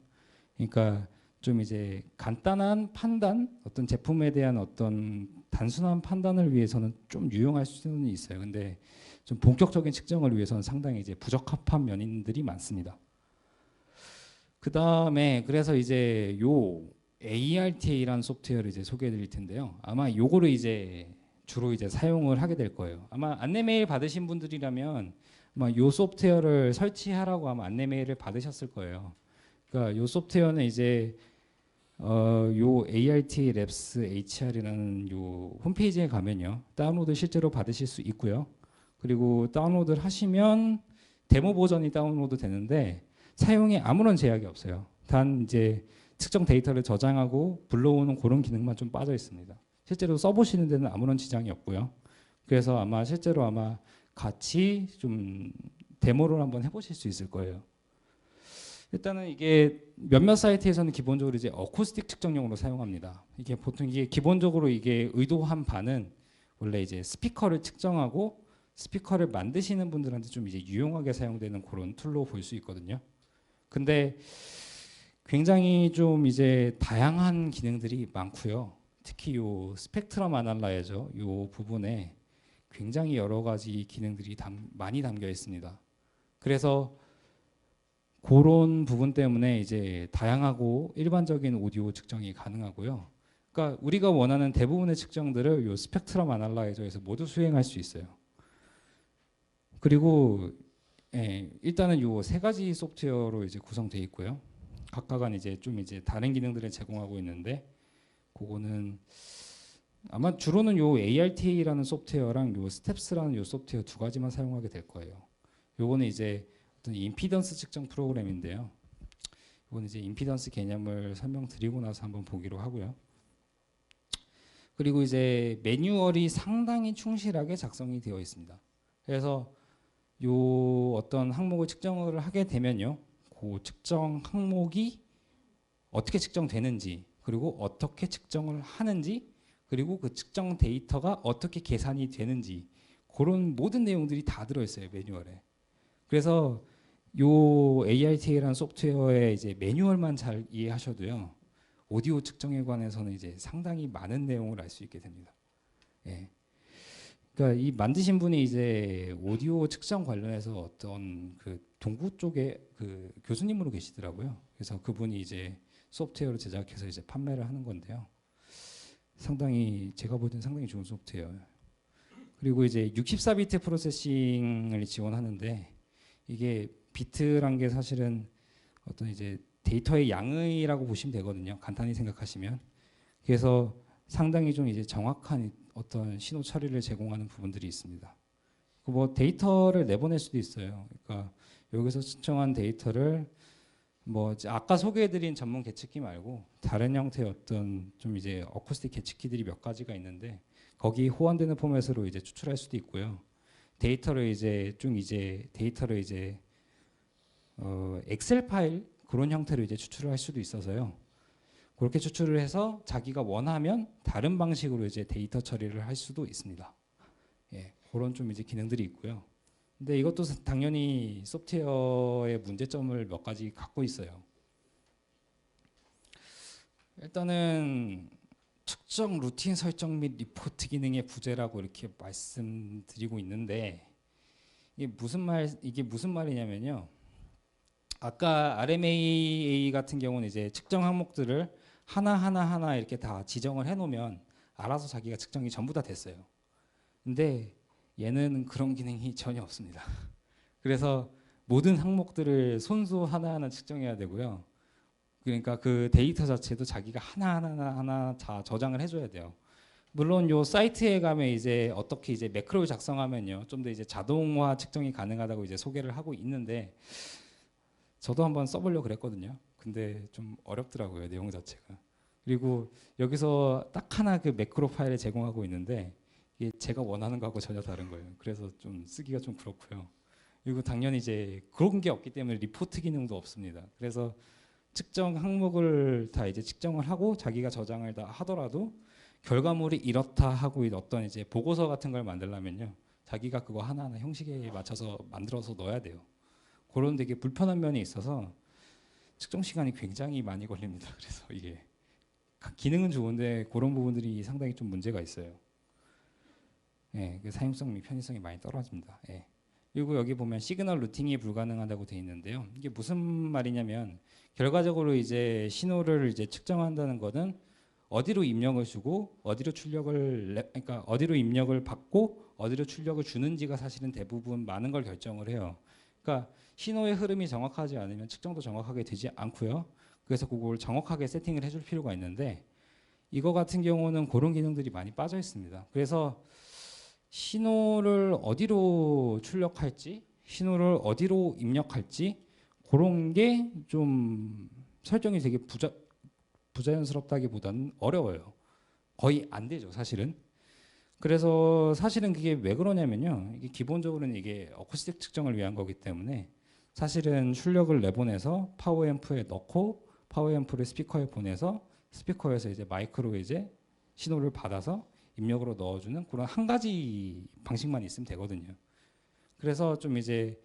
그러니까 좀 이제 간단한 판단, 어떤 제품에 대한 어떤 단순한 판단을 위해서는 좀 유용할 수는 있어요. 근데 좀 본격적인 측정을 위해서는 상당히 이제 부적합한 면들이 많습니다. 그 다음에 그래서 이제 요 ARTA라는 소프트웨어를 이제 소개해 드릴 텐데요. 아마 요거를 이제 주로 이제 사용을 하게 될 거예요. 아마 안내 메일 받으신 분들이라면 아마 요 소프트웨어를 설치하라고 아마 안내 메일을 받으셨을 거예요. 그러니까 요 소프트웨어는 이제 요 ARTA Labs HR이라는 요 홈페이지에 가면요. 다운로드 실제로 받으실 수 있고요. 그리고 다운로드를 하시면 데모 버전이 다운로드 되는데 사용에 아무런 제약이 없어요. 단 이제 특정 데이터를 저장하고 불러오는 그런 기능만 좀 빠져 있습니다. 실제로 써보시는 데는 아무런 지장이 없고요. 그래서 아마 실제로 아마 같이 좀 데모를 한번 해보실 수 있을 거예요. 일단은 이게 몇몇 사이트에서는 기본적으로 이제 어쿠스틱 측정용으로 사용합니다. 이게 보통 이게 기본적으로 이게 의도한 바는 원래 이제 스피커를 측정하고 스피커를 만드시는 분들한테 좀 이제 유용하게 사용되는 그런 툴로 볼 수 있거든요. 근데 굉장히 좀 이제 다양한 기능들이 많고요. 특히 요 스펙트럼 아날라이저 요 부분에 굉장히 여러 가지 기능들이 많이 담겨 있습니다. 그래서 그런 부분 때문에 이제 다양하고 일반적인 오디오 측정이 가능하고요. 그러니까 우리가 원하는 대부분의 측정들을 요 스펙트럼 아날라이저에서 모두 수행할 수 있어요. 그리고 일단은 요 세 가지 소프트웨어로 이제 구성되어 있고요. 각각은 이제 좀 이제 다른 기능들을 제공하고 있는데 그거는 아마 주로는 요 ARTA라는 소프트웨어랑 요 스텝스라는 요 소프트웨어 두 가지만 사용하게 될 거예요. 요거는 이제 어떤 임피던스 측정 프로그램인데요. 이건 이제 임피던스 개념을 설명드리고 나서 한번 보기로 하고요. 그리고 이제 매뉴얼이 상당히 충실하게 작성이 되어 있습니다. 그래서 요 어떤 항목을 측정을 하게 되면요, 그 측정 항목이 어떻게 측정되는지, 그리고 어떻게 측정을 하는지, 그리고 그 측정 데이터가 어떻게 계산이 되는지 그런 모든 내용들이 다 들어있어요, 매뉴얼에. 그래서 요 ARTA라는 소프트웨어의 이제 매뉴얼만 잘 이해하셔도요, 오디오 측정에 관해서는 이제 상당히 많은 내용을 알 수 있게 됩니다. 예. 그러니까 이 만드신 분이 이제 오디오 측정 관련해서 어떤 그 동부 쪽에 그 교수님으로 계시더라고요. 그래서 그분이 이제 소프트웨어를 제작해서 이제 판매를 하는 건데요. 상당히 제가 볼 때는 상당히 좋은 소프트웨어예요. 그리고 이제 64비트 프로세싱을 지원하는데 이게 비트란 게 사실은 어떤 이제 데이터의 양이라고 보시면 되거든요. 간단히 생각하시면. 그래서 상당히 좀 이제 정확한 어떤 신호 처리를 제공하는 부분들이 있습니다. 뭐 데이터를 내보낼 수도 있어요. 그러니까 여기서 측정한 데이터를 뭐 아까 소개해드린 전문 계측기 말고 다른 형태의 어떤 좀 이제 어쿠스틱 계측기들이 몇 가지가 있는데 거기 호환되는 포맷으로 이제 추출할 수도 있고요. 데이터를 이제 엑셀 파일 그런 형태로 이제 추출을 할 수도 있어서요. 그렇게 추출을 해서 자기가 원하면 다른 방식으로 이제 데이터 처리를 할 수도 있습니다. 예, 그런 좀 이제 기능들이 있고요. 근데 이것도 당연히 소프트웨어의 문제점을 몇 가지 갖고 있어요. 일단은 측정 루틴 설정 및 리포트 기능의 부재라고 이렇게 말씀드리고 있는데 이게 무슨 말이냐면요. 아까 RMAA 같은 경우는 이제 측정 항목들을 하나 이렇게 다 지정을 해놓으면 알아서 자기가 측정이 전부 다 됐어요. 근데 얘는 그런 기능이 전혀 없습니다. 그래서 모든 항목들을 손수 하나하나 측정해야 되고요. 그러니까 그 데이터 자체도 자기가 하나 다 저장을 해줘야 돼요. 물론 요 사이트에 가면 이제 어떻게 이제 매크로를 작성하면요 좀 더 이제 자동화 측정이 가능하다고 이제 소개를 하고 있는데 저도 한번 써보려고 그랬거든요. 근데 좀 어렵더라고요 내용 자체가. 그리고 여기서 딱 하나 그 매크로 파일을 제공하고 있는데 이게 제가 원하는 거하고 전혀 다른 거예요. 그래서 좀 쓰기가 좀 그렇고요. 그리고 당연히 이제 그런 게 없기 때문에 리포트 기능도 없습니다. 그래서 측정 항목을 다 이제 측정을 하고 자기가 저장을 다 하더라도 결과물이 이렇다 하고 어떤 이제 보고서 같은 걸 만들려면요 자기가 그거 하나하나 형식에 맞춰서 만들어서 넣어야 돼요. 그런 되게 불편한 면이 있어서 측정 시간이 굉장히 많이 걸립니다. 그래서 이게 기능은 좋은데 그런 부분들이 상당히 좀 문제가 있어요. 예, 그 사용성 및 편의성이 많이 떨어집니다. 예. 그리고 여기 보면 시그널 루팅이 불가능하다고 되어 있는데요. 이게 무슨 말이냐면 결과적으로 이제 신호를 이제 측정한다는 것은 어디로 입력을 주고 그러니까 어디로 입력을 받고 어디로 출력을 주는지가 사실은 대부분 많은 걸 결정을 해요. 그러니까 신호의 흐름이 정확하지 않으면 측정도 정확하게 되지 않고요. 그래서 그걸 정확하게 세팅을 해줄 필요가 있는데 이거 같은 경우는 그런 기능들이 많이 빠져 있습니다. 그래서 신호를 어디로 출력할지, 신호를 어디로 입력할지 그런 게 좀 설정이 되게 부자연스럽다기보다는 어려워요. 거의 안 되죠, 사실은. 그래서 사실은 그게 왜 그러냐면요. 이게 기본적으로는 이게 어쿠스틱 측정을 위한 거기 때문에 사실은 출력을 내보내서 파워앰프에 넣고 파워앰프를 스피커에 보내서 스피커에서 이제 마이크로 이제 신호를 받아서 입력으로 넣어주는 그런 한 가지 방식만 있으면 되거든요. 그래서 좀 이제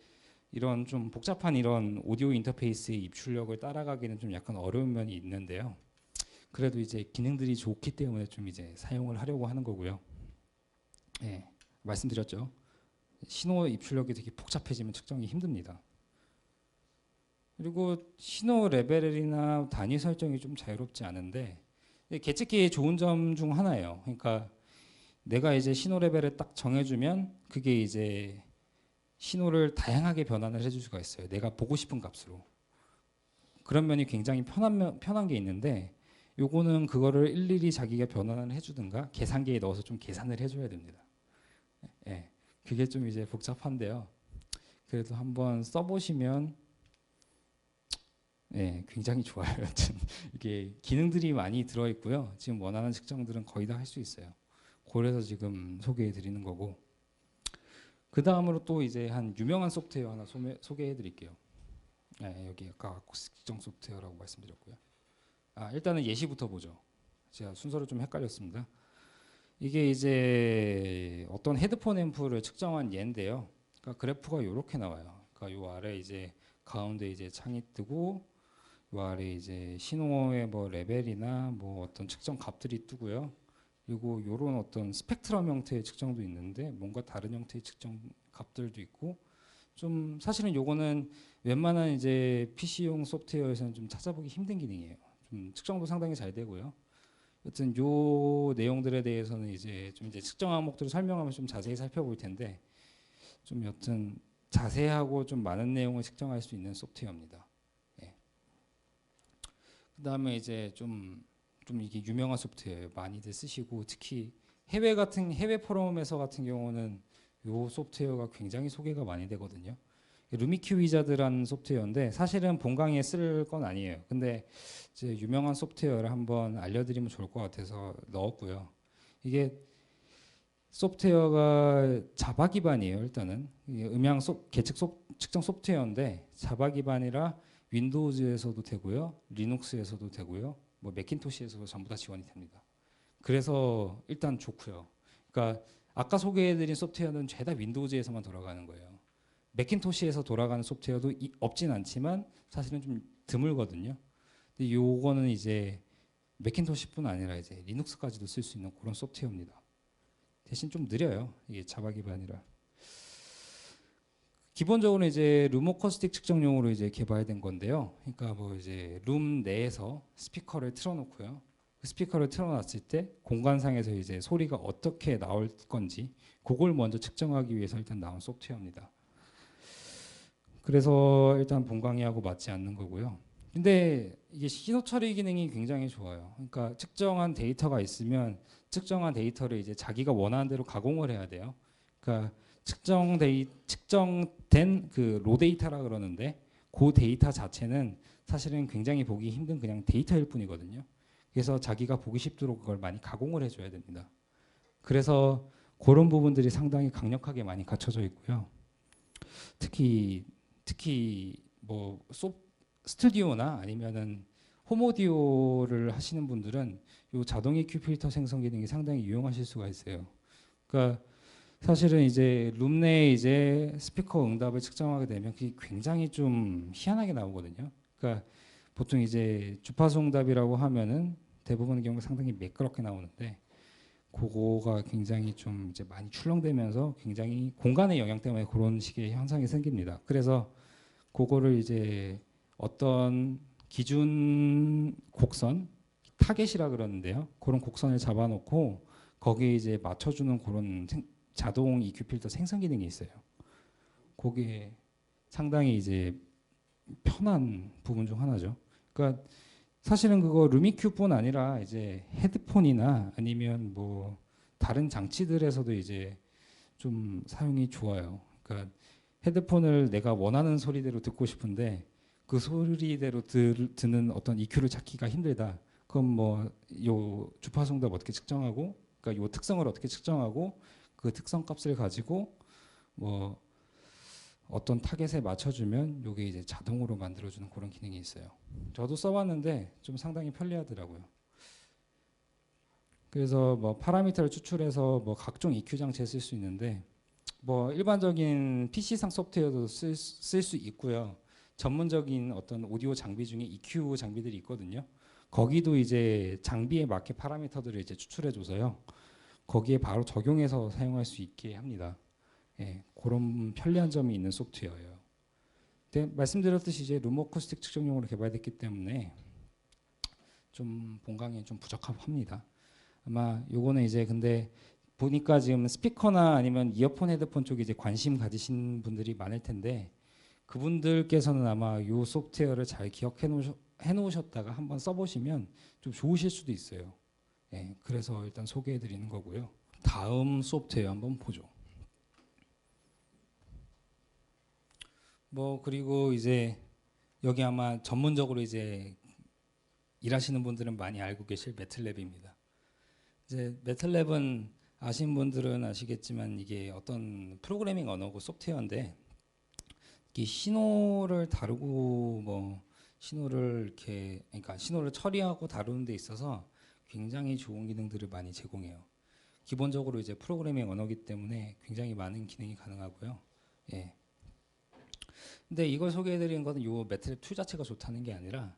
이런 좀 복잡한 이런 오디오 인터페이스의 입출력을 따라가기는 좀 약간 어려운 면이 있는데요. 그래도 이제 기능들이 좋기 때문에 좀 이제 사용을 하려고 하는 거고요. 예, 말씀드렸죠. 신호 입출력이 되게 복잡해지면 측정이 힘듭니다. 그리고 신호 레벨이나 단위 설정이 좀 자유롭지 않은데 계측기의 좋은 점 중 하나예요. 그러니까 내가 이제 신호 레벨을 딱 정해주면 그게 이제 신호를 다양하게 변환을 해줄 수가 있어요. 내가 보고 싶은 값으로. 그런 면이 굉장히 편한 게 있는데 요거는 그거를 일일이 자기가 변환을 해주든가 계산기에 넣어서 좀 계산을 해줘야 됩니다. 예, 그게 좀 이제 복잡한데요. 그래도 한번 써보시면 예, 굉장히 좋아요. 여튼 이게 기능들이 많이 들어있고요. 지금 원하는 측정들은 거의 다 할 수 있어요. 그래서 지금 소개해 드리는 거고 그 다음으로 또 이제 한 유명한 소프트웨어 하나 소개해 드릴게요. 네, 여기 아까 측정 소프트웨어라고 말씀드렸고요. 일단은 예시부터 보죠. 제가 순서를 좀 헷갈렸습니다. 이게 이제 어떤 헤드폰 앰프를 측정한 예인데요. 그러니까 그래프가 이렇게 나와요. 그러니까 요 아래 이제 가운데 이제 창이 뜨고 요 아래 이제 신호의 뭐 레벨이나 뭐 어떤 측정 값들이 뜨고요. 그리고 요런 어떤 스펙트럼 형태의 측정도 있는데 뭔가 다른 형태의 측정 값들도 있고 좀 사실은 요거는 웬만한 이제 PC용 소프트웨어에서는 좀 찾아보기 힘든 기능이에요. 좀 측정도 상당히 잘 되고요. 여튼 요 내용들에 대해서는 이제 좀 이제 측정 항목들을 설명하면 좀 자세히 살펴볼 텐데 좀 여튼 자세하고 좀 많은 내용을 측정할 수 있는 소프트웨어입니다. 예. 그다음에 이제 좀 이게 유명한 소프트웨어예요. 많이들 쓰시고 특히 해외 포럼에서 같은 경우는 요 소프트웨어가 굉장히 소개가 많이 되거든요. 루미큐 위자드라는 소프트웨어인데 사실은 본강의에 쓸 건 아니에요. 근데 이제 유명한 소프트웨어를 한번 알려드리면 좋을 것 같아서 넣었고요. 이게 소프트웨어가 자바 기반이에요. 일단은 이게 계측 측정 소프트웨어인데 자바 기반이라 윈도우즈에서도 되고요, 리눅스에서도 되고요, 뭐 매킨토시에서도 전부 다 지원이 됩니다. 그래서 일단 좋고요. 그러니까 아까 소개해드린 소프트웨어는 죄다 윈도우즈에서만 돌아가는 거예요. 매킨토시에서 돌아가는 소프트웨어도 없진 않지만 사실은 좀 드물거든요. 근데 요거는 이제 매킨토시뿐 아니라 이제 리눅스까지도 쓸 수 있는 그런 소프트웨어입니다. 대신 좀 느려요. 이게 자바 기반이라. 기본적으로 이제 룸 어쿠스틱 측정용으로 이제 개발된 건데요. 그러니까 뭐 이제 룸 내에서 스피커를 틀어놓고요. 그 스피커를 틀어놨을 때 공간상에서 이제 소리가 어떻게 나올 건지 그걸 먼저 측정하기 위해서 일단 나온 소프트웨어입니다. 그래서 일단 본강의하고 맞지 않는 거고요. 근데 이게 신호 처리 기능이 굉장히 좋아요. 그러니까 측정한 데이터가 있으면 측정한 데이터를 이제 자기가 원하는 대로 가공을 해야 돼요. 그러니까 측정된 그 로 데이터라 그러는데 그 데이터 자체는 사실은 굉장히 보기 힘든 그냥 데이터일 뿐이거든요. 그래서 자기가 보기 쉽도록 그걸 많이 가공을 해줘야 됩니다. 그래서 그런 부분들이 상당히 강력하게 많이 갖춰져 있고요. 특히 뭐 스튜디오나 아니면은 홈오디오를 하시는 분들은 이 자동 EQ 필터 생성 기능이 상당히 유용하실 수가 있어요. 그러니까 사실은 이제 룸 내에 이제 스피커 응답을 측정하게 되면 그게 굉장히 좀 희한하게 나오거든요. 그러니까 보통 이제 주파수 응답이라고 하면은 대부분의 경우 상당히 매끄럽게 나오는데 그거가 굉장히 좀 이제 많이 출렁대면서 굉장히 공간의 영향 때문에 그런 식의 현상이 생깁니다. 그래서 그거를 이제 어떤 기준 곡선 타겟이라 그러는데요. 그런 곡선을 잡아놓고 거기에 이제 맞춰주는 그런 자동 EQ 필터 생성 기능이 있어요. 그게 상당히 이제 편한 부분 중 하나죠. 그러니까 사실은 그거 루미큐뿐 아니라 이제 헤드폰이나 아니면 뭐 다른 장치들에서도 이제 좀 사용이 좋아요. 그러니까 헤드폰을 내가 원하는 소리대로 듣고 싶은데 그 소리대로 듣는 어떤 EQ를 찾기가 힘들다. 그럼 뭐 요 주파수 응답 어떻게 측정하고, 그러니까 요 특성을 어떻게 측정하고 그 특성 값을 가지고 뭐 어떤 타겟에 맞춰주면 요게 이제 자동으로 만들어주는 그런 기능이 있어요. 저도 써봤는데 좀 상당히 편리하더라고요. 그래서 뭐 파라미터를 추출해서 뭐 각종 EQ 장치에 쓸 수 있는데 뭐 일반적인 PC상 소프트웨어도 쓸 수 있고요. 전문적인 어떤 오디오 장비 중에 EQ 장비들이 있거든요. 거기도 이제 장비에 맞게 파라미터들을 이제 추출해줘서요. 거기에 바로 적용해서 사용할 수 있게 합니다. 예, 그런 편리한 점이 있는 소프트웨어예요. 근데 말씀드렸듯이 이제 룸 어쿠스틱 측정용으로 개발됐기 때문에 좀 본강에 좀 부적합합니다. 아마 요거는 이제 근데 보니까 지금 스피커나 아니면 이어폰 헤드폰 쪽에 이제 관심 가지신 분들이 많을 텐데 그분들께서는 아마 요 소프트웨어를 잘 기억해 놓으셨다가 한번 써보시면 좀 좋으실 수도 있어요. 예, 그래서 일단 소개해 드리는 거고요. 다음 소프트웨어 한번 보죠. 뭐 그리고 이제 여기 아마 전문적으로 이제 일하시는 분들은 많이 알고 계실 매틀랩입니다. 이제 매틀랩은 아시는 분들은 아시겠지만 이게 어떤 프로그래밍 언어고 소프트웨어인데 이 신호를 다루고 뭐 신호를 이렇게 그러니까 신호를 처리하고 다루는 데 있어서 굉장히 좋은 기능들을 많이 제공해요. 기본적으로 이제 프로그래밍 언어이기 때문에 굉장히 많은 기능이 가능하고요. 예. 근데 이걸 소개해드리는 것은 요 매트랩 2 자체가 좋다는 게 아니라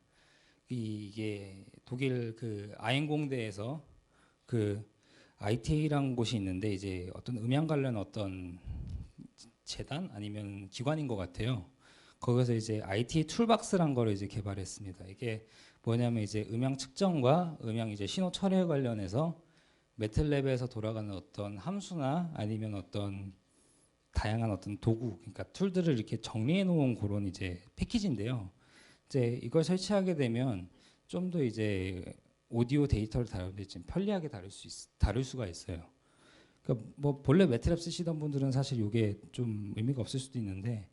이게 독일 그 아인공대에서 그 ITA라는 곳이 있는데 이제 어떤 음향 관련 어떤 재단 아니면 기관인 것 같아요. 거기서 이제 IT 툴박스란 거를 이제 개발했습니다. 이게 뭐냐면 이제 음향 측정과 음향 이제 신호 처리에 관련해서 매틀랩에서 돌아가는 어떤 함수나 아니면 어떤 다양한 어떤 도구, 그러니까 툴들을 이렇게 정리해 놓은 그런 이제 패키지인데요. 이제 이걸 설치하게 되면 좀 더 이제 오디오 데이터를 다룰 때 좀 편리하게 다룰 수가 있어요. 그러니까 뭐 본래 매트랩 쓰시던 분들은 사실 이게 좀 의미가 없을 수도 있는데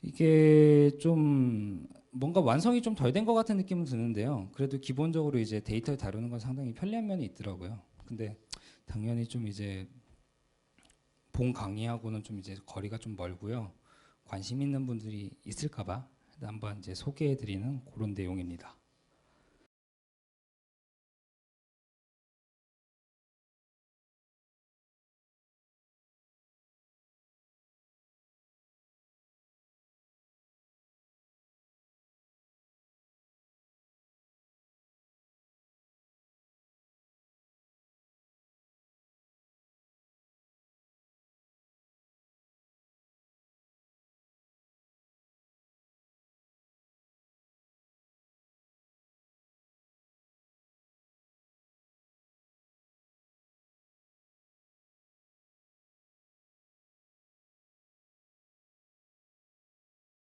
이게 좀 뭔가 완성이 좀 덜 된 것 같은 느낌은 드는데요. 그래도 기본적으로 이제 데이터를 다루는 건 상당히 편리한 면이 있더라고요. 근데 당연히 좀 이제 본 강의하고는 좀 이제 거리가 좀 멀고요. 관심 있는 분들이 있을까봐 한번 이제 소개해드리는 그런 내용입니다.